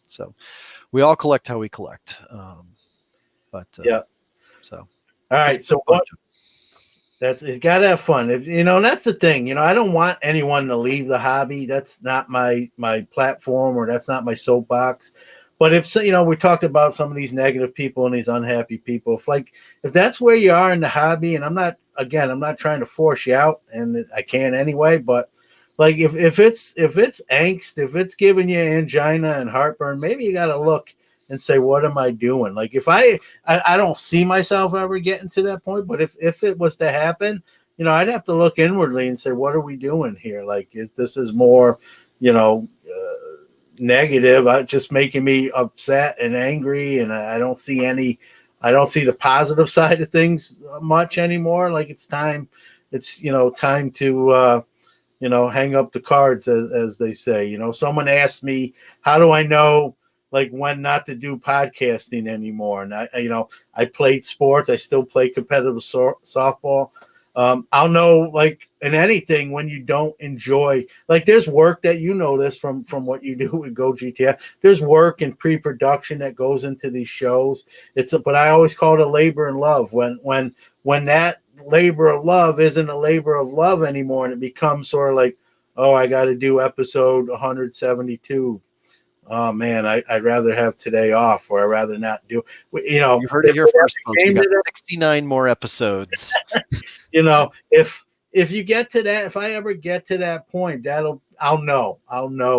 so we all collect how we collect. So all right. So what? You gotta have fun. That's the thing. I don't want anyone to leave the hobby. That's not my platform, or that's not my soapbox. But if we talked about some of these negative people and these unhappy people, if that's where you are in the hobby, and I'm not trying to force you out, and I can anyway, but like if it's angst, if it's giving you angina and heartburn, maybe you got to look and say, what am I doing? Like if I don't see myself ever getting to that point, but if it was to happen, I'd have to look inwardly and say, what are we doing here? Like, this is more, negative, just making me upset and angry, and I don't see the positive side of things much anymore. Like it's time to hang up the cards, as they say. Someone asked me, how do I know like when not to do podcasting anymore? And I played sports. I still play competitive softball. I'll know like in anything when you don't enjoy, like there's work that this from what you do with GoGTS. There's work and pre-production that goes into these shows. But I always call it a labor of love. When that labor of love isn't a labor of love anymore, and it becomes sort of like, oh, I got to do episode 172. Oh man, I'd rather have today off, or I'd rather not do. You heard it here first, folks. We got 69 more episodes. If you get to that, if I ever get to that point, I'll know.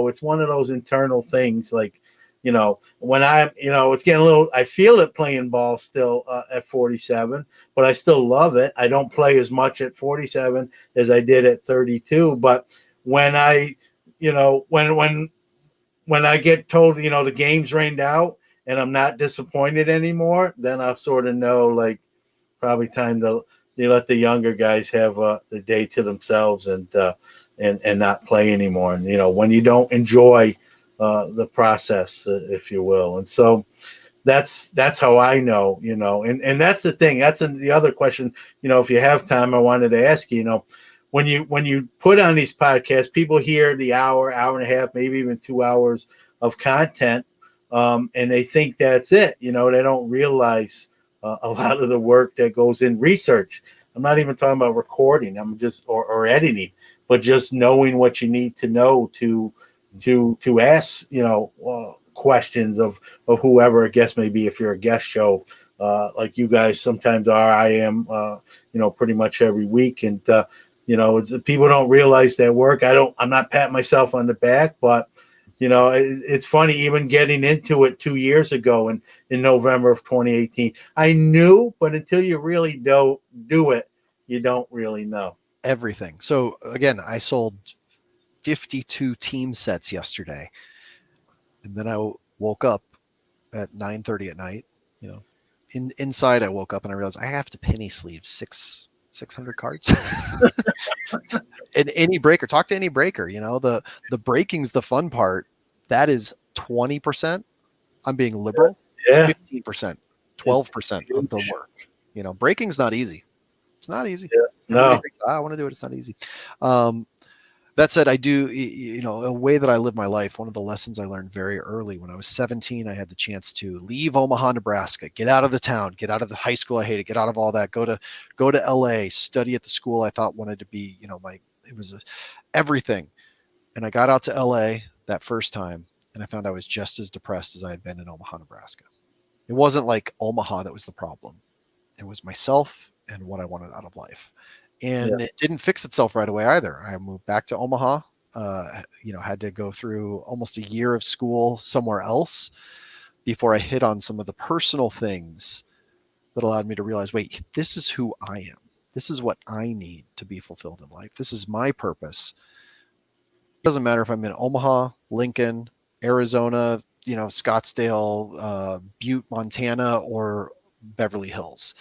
It's one of those internal things, like, when it's getting a little, I feel it playing ball still at 47, but I still love it. I don't play as much at 47 as I did at 32. But when when I get told, the game's rained out and I'm not disappointed anymore, then I'll sort of know, like, probably time to let the younger guys have the day to themselves and not play anymore. And, when you don't enjoy the process, if you will. And so that's how I know, and that's the thing. That's the other question, if you have time, I wanted to ask you, when you put on these podcasts, people hear the hour and a half, maybe even 2 hours of content, and they think that's it. They don't realize a lot of the work that goes in research. I'm not even talking about recording. I'm just or editing, but just knowing what you need to know to ask, questions of whoever a guest may be. If you're a guest show, like you guys sometimes are, I am, pretty much every week, and people don't realize that work. I'm not patting myself on the back, but it's funny, even getting into it 2 years ago in November of 2018, I knew, but until you really don't do it, you don't really know everything. So again, I sold 52 team sets yesterday, and then I woke up at 9:30 at night. Inside I woke up and I realized I have to penny sleeve 600 cards. And any breaker, talk to any breaker. The breaking's the fun part. That is 20%. I'm being liberal. Yeah. It's 15%, 12% of the work. Breaking's not easy. It's not easy. Yeah. No. Thinks, I want to do it. It's not easy. That said, I do, a way that I live my life. One of the lessons I learned very early when I was 17, I had the chance to leave Omaha, Nebraska, get out of the town, get out of the high school I hated, get out of all that, go to LA, study at the school I thought wanted to be, it was everything. And I got out to LA that first time, and I found I was just as depressed as I had been in Omaha, Nebraska. It wasn't like Omaha that was the problem. It was myself and what I wanted out of life. And It didn't fix itself right away either. I moved back to Omaha, had to go through almost a year of school somewhere else before I hit on some of the personal things that allowed me to realize, wait, this is who I am. This is what I need to be fulfilled in life. This is my purpose. It doesn't matter if I'm in Omaha, Lincoln, Arizona, Scottsdale, Butte, Montana, or Beverly Hills.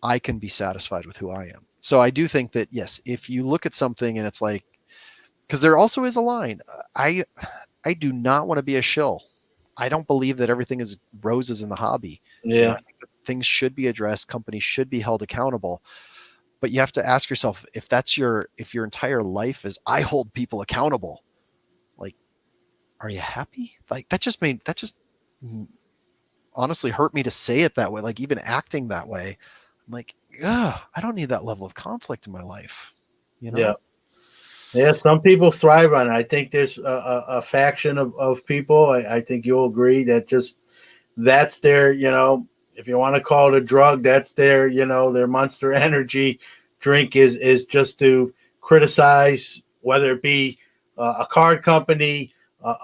I can be satisfied with who I am. So I do think that, yes, if you look at something and it's like, because there also is a line, I do not want to be a shill. I don't believe that everything is roses in the hobby. Yeah. I think that things should be addressed. Companies should be held accountable. But you have to ask yourself, if your entire life is, I hold people accountable, like, are you happy? Like that just honestly hurt me to say it that way. Like even acting that way, I'm like, I don't need that level of conflict in my life. Yeah. Yeah, some people thrive on it. I think there's a faction of people. I think you'll agree that just that's their, if you want to call it a drug, that's their, their Monster Energy drink is just to criticize, whether it be a card company,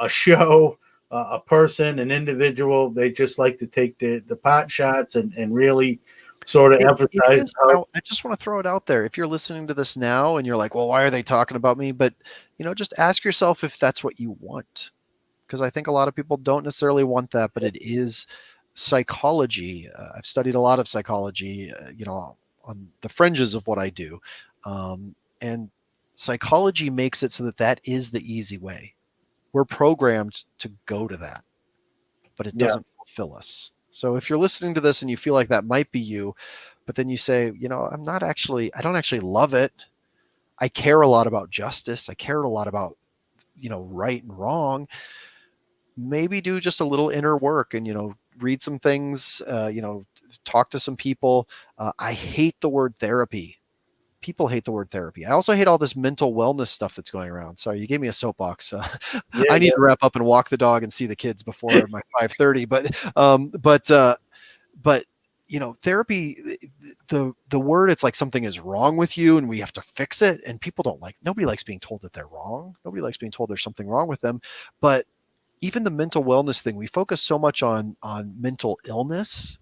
a show, a person, an individual. They just like to take the pot shots and really sort of It emphasize is, how. but I just want to throw it out there. If you're listening to this now and you're like, well, why are they talking about me? But, just ask yourself if that's what you want. Because I think a lot of people don't necessarily want that, but it is psychology. I've studied a lot of psychology, on the fringes of what I do. And psychology makes it so that that is the easy way. We're programmed to go to that, but it Yeah, doesn't fulfill us. So if you're listening to this and you feel like that might be you, but then you say, I don't actually love it. I care a lot about justice. I care a lot about, right and wrong. Maybe do just a little inner work and, read some things, talk to some people. I hate the word therapy. People hate the word therapy. I also hate all this mental wellness stuff that's going around. Sorry, you gave me a soapbox. yeah, I need yeah, to wrap up and walk the dog and see the kids before my 5:30. But therapy, the word, it's like something is wrong with you and we have to fix it. And people nobody likes being told that they're wrong. Nobody likes being told there's something wrong with them. But even the mental wellness thing, we focus so much on mental illness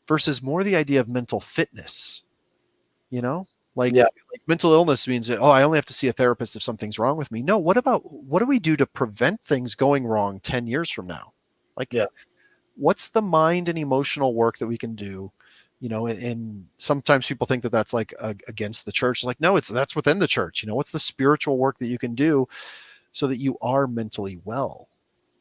versus more the idea of mental fitness, you know? yeah, Like mental illness means that, oh, I only have to see a therapist if something's wrong with me. No, what do we do to prevent things going wrong 10 years from now? Like, yeah, what's the mind and emotional work that we can do? And sometimes people think that that's like against the church. It's like, no, that's within the church. What's the spiritual work that you can do so that you are mentally well?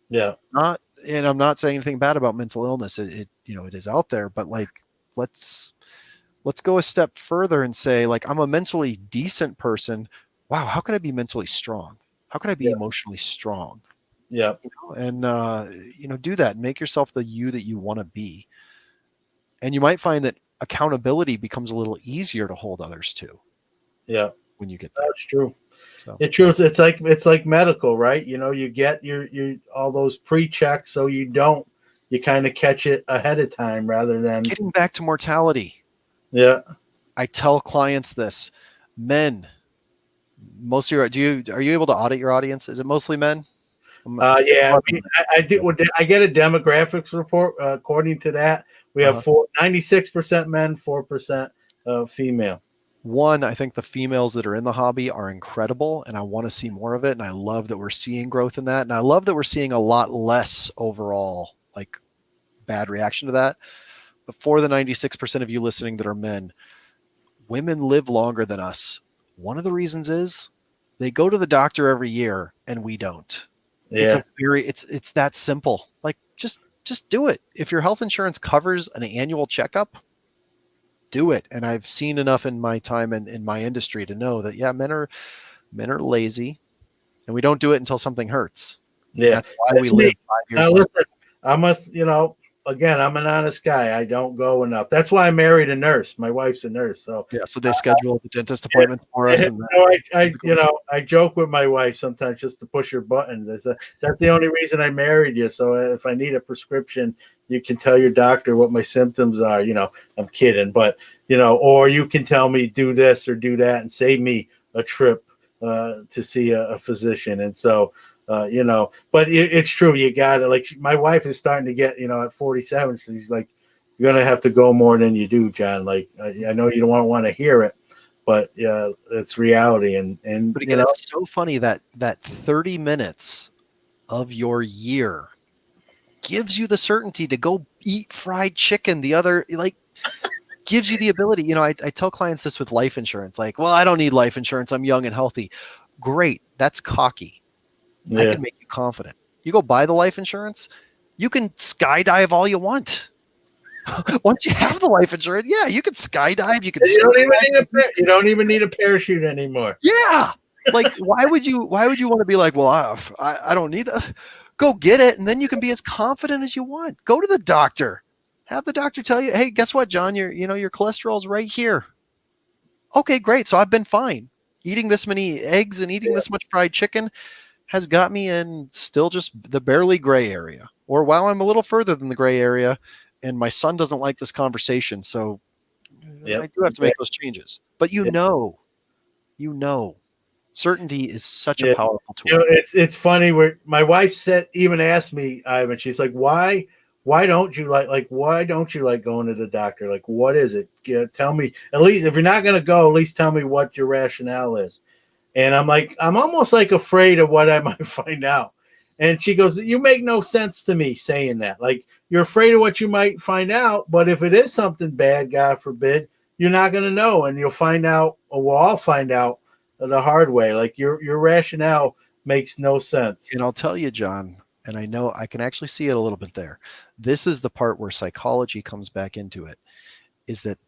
yeah, Not, and I'm not saying anything bad about mental illness. It is out there, but like, let's go a step further and say, like, I'm a mentally decent person. Wow, how can I be mentally strong? How can I be yeah, emotionally strong? yeah, And do that and make yourself the you that you want to be. And you might find that accountability becomes a little easier to hold others to yeah. when you get there. That's true. So It's true. It's like medical, right? You get your all those pre-checks, so you kind of catch it ahead of time rather than. getting back to mortality, Yeah. I tell clients this: men, most of are you able to audit your audience? Is it mostly men? Yeah, I did. I get a demographics report. According to that, we have Uh-huh. 96% men, 4% female. One, I think the females that are in the hobby are incredible, and I want to see more of it. And I love that we're seeing growth in that. And I love that we're seeing a lot less overall, like, bad reaction to that. But for the 96% of you listening that are men, women live longer than us. One of the reasons is they go to the doctor every year and we don't. Yeah, It's that simple. Like, just do it. If your health insurance covers an annual checkup, do it. And I've seen enough in my time in my industry to know that, yeah, men are lazy and we don't do it until something hurts. And yeah. that's why we That's me. live 5 years Now less. listen, again, I'm an honest guy. I don't go enough. That's why I married a nurse. My wife's a nurse, so Yeah. So they schedule the dentist appointments for us. And I joke with my wife sometimes just to push her buttons. That's the only reason I married you. So if I need a prescription, you can tell your doctor what my symptoms are. I'm kidding, but or you can tell me do this or do that and save me a trip to see a physician. And so, but it's true. You got to, like, my wife is starting to get, at 47, she's like, you're going to have to go more than you do, John. Like, I know you don't want to hear it, but yeah, it's reality. And but again, it's so funny that 30 minutes of your year gives you the certainty to go eat fried chicken. The other, like, gives you the ability. I tell clients this with life insurance, like, well, I don't need life insurance. I'm young and healthy. Great. That's cocky. I yeah, can make you confident. You go buy the life insurance, you can skydive all you want. Once you have the life insurance, yeah, you can skydive, you can scuba dive. you don't even need a parachute anymore. Yeah. Like, why would you want to be like, well, I don't need that. Go get it. And then you can be as confident as you want. Go to the doctor. Have the doctor tell you, hey, guess what, John, your cholesterol's right here. Okay, great. So I've been fine. eating this many eggs and eating this much fried chicken has got me in still just the barely gray area, or while I'm a little further than the gray area and my son doesn't like this conversation. So I do have to make those changes, but you know, certainty is such a powerful tool. You know, it's funny where my wife said, even asked me, Ivan, she's like, why don't you why don't you like going to the doctor? Like, what is it? Tell me, at least if you're not going to go, at least tell me what your rationale is. And I'm like, I'm almost like afraid of what I might find out. And she goes, you make no sense to me saying that. Like, you're afraid of what you might find out, but if it is something bad, God forbid, you're not going to know, and you'll find out, or we'll all find out the hard way. Like, your rationale makes no sense. And I'll tell you, John, and I know I can actually see it a little bit there. This is the part where psychology comes back into it, is that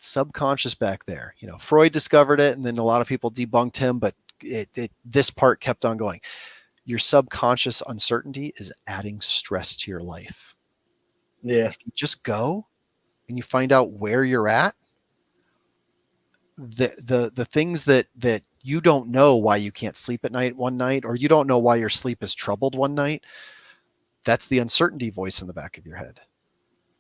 subconscious back there. You know, Freud discovered it, and then a lot of people debunked him, but this part kept on going. Your subconscious uncertainty is adding stress to your life. Yeah. If you just go and you find out where you're at, the things that you don't know why you can't sleep at night one night, or you don't know why your sleep is troubled one night, that's the uncertainty voice in the back of your head.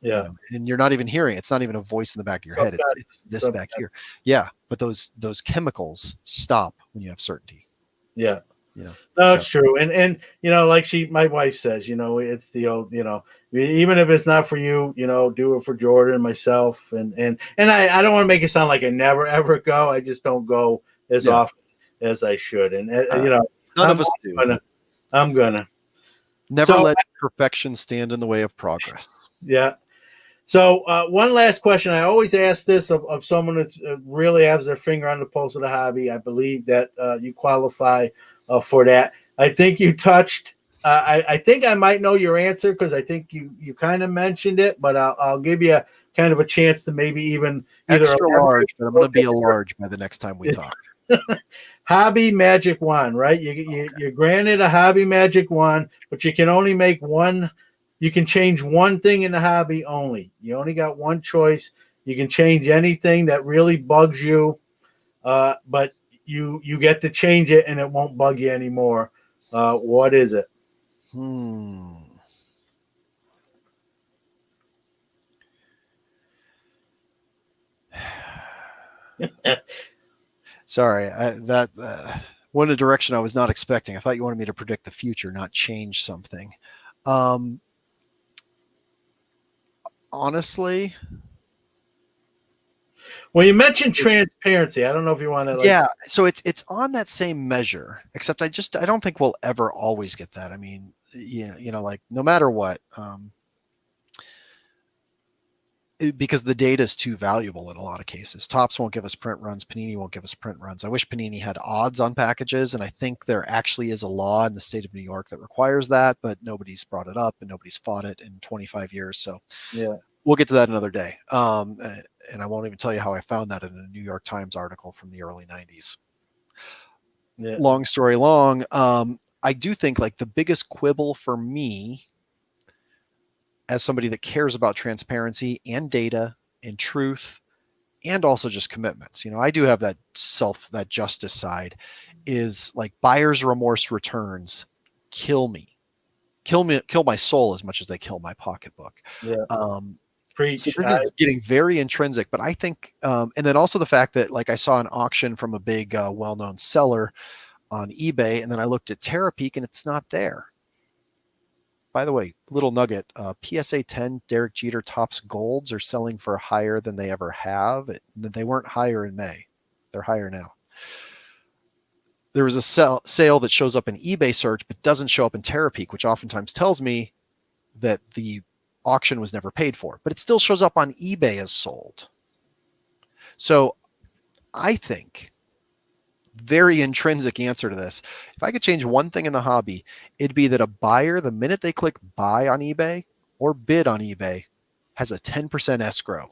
Yeah. You know, and you're not even hearing it. It's not even a voice in the back of your head. It's this back here. Yeah. But those chemicals stop when you have certainty. Yeah. You know, no, it's true. And, you know, like my wife says, you know, it's the old, you know, even if it's not for you, you know, do it for Jordan and myself. And I don't want to make it sound like I never, ever go. I just don't go as often as I should. And, you know, none of us do. I'm gonna never let perfection stand in the way of progress. Yeah. So one last question. I always ask this of someone that's really has their finger on the pulse of the hobby. I believe that you qualify for that. I think you touched. I think I might know your answer because I think you kind of mentioned it, but I'll give you kind of a chance to maybe even extra large. But I'm going to be a large by the next time we talk. Hobby magic wand, right? You're granted a hobby magic wand, but you can only make one. You can change one thing in the hobby only. You only got one choice. You can change anything that really bugs you, but you get to change it and it won't bug you anymore. What is it? Sorry, that went a direction I was not expecting. I thought you wanted me to predict the future, not change something. Honestly, well, you mentioned transparency. I don't know if you want to. Yeah, so it's on that same measure, except I don't think we'll ever always get that. I mean, you know, like no matter what, because the data is too valuable in a lot of cases. Topps won't give us print runs. Panini won't give us print runs. I wish Panini had odds on packages, and I think there actually is a law in the state of New York that requires that, but nobody's brought it up and nobody's fought it in 25 years. So yeah, we'll get to that another day. And I won't even tell you how I found that in a New York Times article from the early 90s. Yeah. Long story long. I do think like the biggest quibble for me as somebody that cares about transparency and data and truth and also just commitments, you know, I do have that justice side, is like buyer's remorse returns kill my soul as much as they kill my pocketbook. Yeah. So this is getting very intrinsic, but I think, and then also the fact that like I saw an auction from a big well-known seller on eBay, and then I looked at Terapeak and it's not there. By the way, little nugget, PSA 10 Derek Jeter Topps Golds are selling for higher than they ever have. They weren't higher in May. They're higher now. There was a sale that shows up in eBay search, but doesn't show up in Terapeak, which oftentimes tells me that the auction was never paid for, but it still shows up on eBay as sold. So I think, very intrinsic answer to this, if I could change one thing in the hobby, it'd be that a buyer, the minute they click buy on eBay or bid on eBay, has a 10% escrow.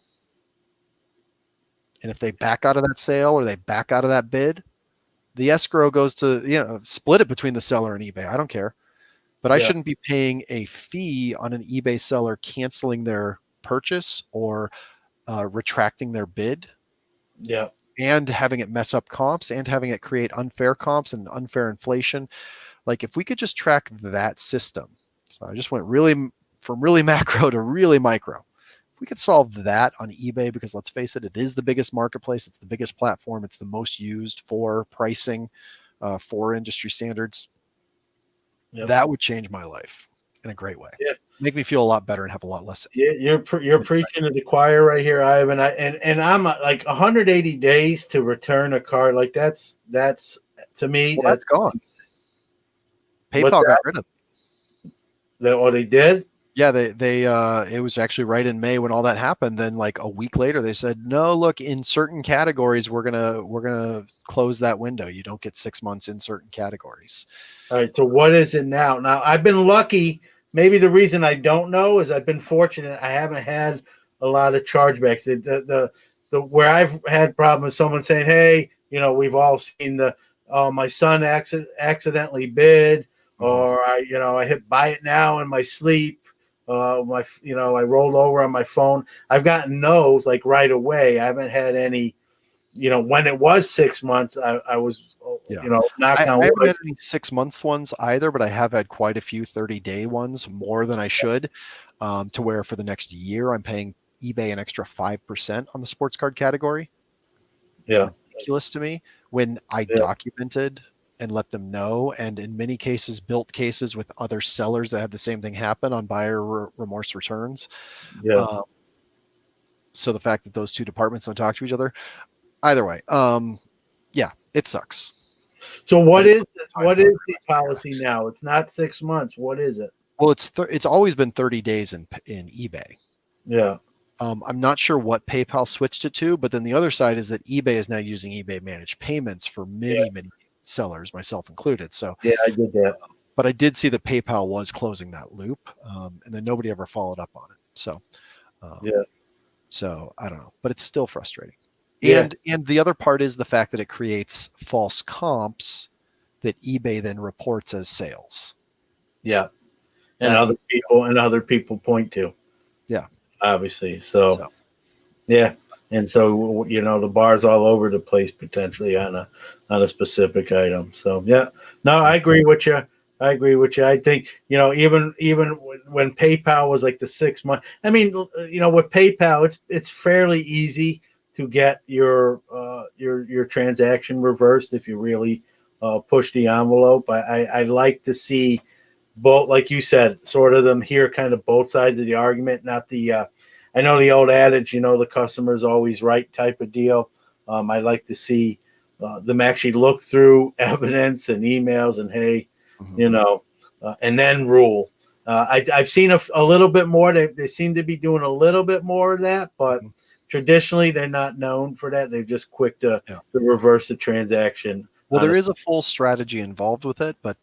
And if they back out of that sale or they back out of that bid, the escrow goes to, you know, split it between the seller and eBay. I don't care. But I shouldn't be paying a fee on an eBay seller canceling their purchase or retracting their bid. Yeah. and having it mess up comps and having it create unfair comps and unfair inflation. Like if we could just track that system. So I just went from really macro to really micro. If we could solve that on eBay, because let's face it, it is the biggest marketplace. It's the biggest platform. It's the most used for pricing for industry standards. Yep. That would change my life in a great way. Yeah. Make me feel a lot better and have a lot less. Yeah, you're preaching to the choir right here, Ivan. And I'm like 180 days to return a card. Like that's to me, that's gone. PayPal got rid of it. Oh, they did? Yeah, they it was actually right in May when all that happened. Then like a week later, they said, no, look, in certain categories, we're gonna close that window. You don't get 6 months in certain categories. All right. So what is it now? Now I've been lucky. Maybe the reason I don't know is I've been fortunate. I haven't had a lot of chargebacks. The where I've had problems, someone saying, hey, we've all seen my son accidentally bid, or I hit buy it now in my sleep. I rolled over on my phone. I've gotten those like right away. I haven't had any, when it was 6 months, I was, knocked on wood. I haven't had any 6 months ones either, but I have had quite a few 30-day ones, more than I should, to where for the next year, I'm paying eBay an extra 5% on the sports card category. Yeah. Ridiculous to me when I documented and let them know, and in many cases built cases with other sellers that had the same thing happen on buyer remorse returns. Yeah. So the fact that those two departments don't talk to each other, either way, yeah, it sucks. So what is the policy now? It's not 6 months. What is it? Well, it's always been 30 days in eBay. Yeah. I'm not sure what PayPal switched it to, but then the other side is that eBay is now using eBay managed payments for many sellers, myself included. So yeah, I did that. But I did see that PayPal was closing that loop, and then nobody ever followed up on it. So so I don't know, but it's still frustrating. And the other part is the fact that it creates false comps that eBay then reports as sales. Yeah. And other people point to. Yeah. Obviously. So yeah. And so, the bar's all over the place potentially on a specific item. So yeah. No, I agree with you. I think, even when PayPal was like the 6 month, I mean, with PayPal, it's fairly easy to get your transaction reversed if you really push the envelope. I like to see both, like you said, sort of them hear kind of both sides of the argument, not the I know the old adage, the customer's always right type of deal. I like to see them actually look through evidence and emails and, hey, and then rule. I've seen a little bit more. They seem to be doing a little bit more of that, but traditionally they're not known for that. They're just quick to reverse the transaction. Well, there is a full strategy involved with it, but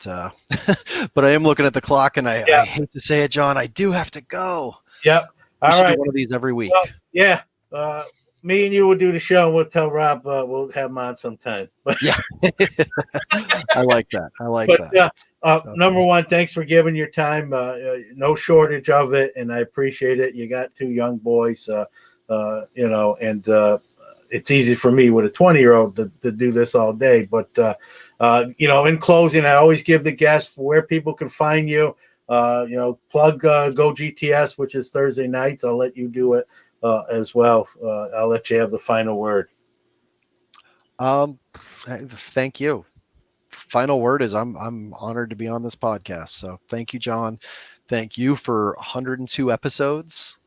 but I am looking at the clock, and I hate to say it, John, I do have to go. Yep. We should do one of these every week. Well, yeah. Me and you will do the show, and we'll tell Rob we'll have him on sometime. Yeah. I like that. So, number one, thanks for giving your time. No shortage of it, and I appreciate it. You got two young boys, and it's easy for me with a 20-year-old to do this all day. But, in closing, I always give the guests where people can find you. Plug GoGTS, which is Thursday nights. I'll let you do it as well. I'll let you have the final word. Thank you. Final word is I'm honored to be on this podcast. So thank you, John. Thank you for 102 episodes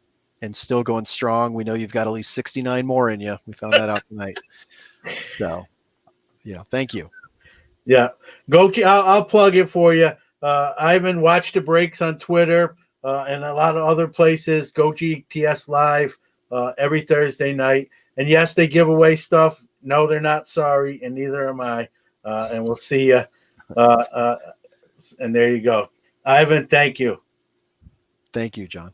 and still going strong. We know you've got at least 69 more in you. We found that out tonight. So, thank you. Yeah. I'll plug it for you. Ivan, watch the breaks on Twitter and a lot of other places. GoGTS Live every Thursday night. And yes, they give away stuff. No, they're not sorry, and neither am I. And we'll see you. And there you go. Ivan, thank you. Thank you, John.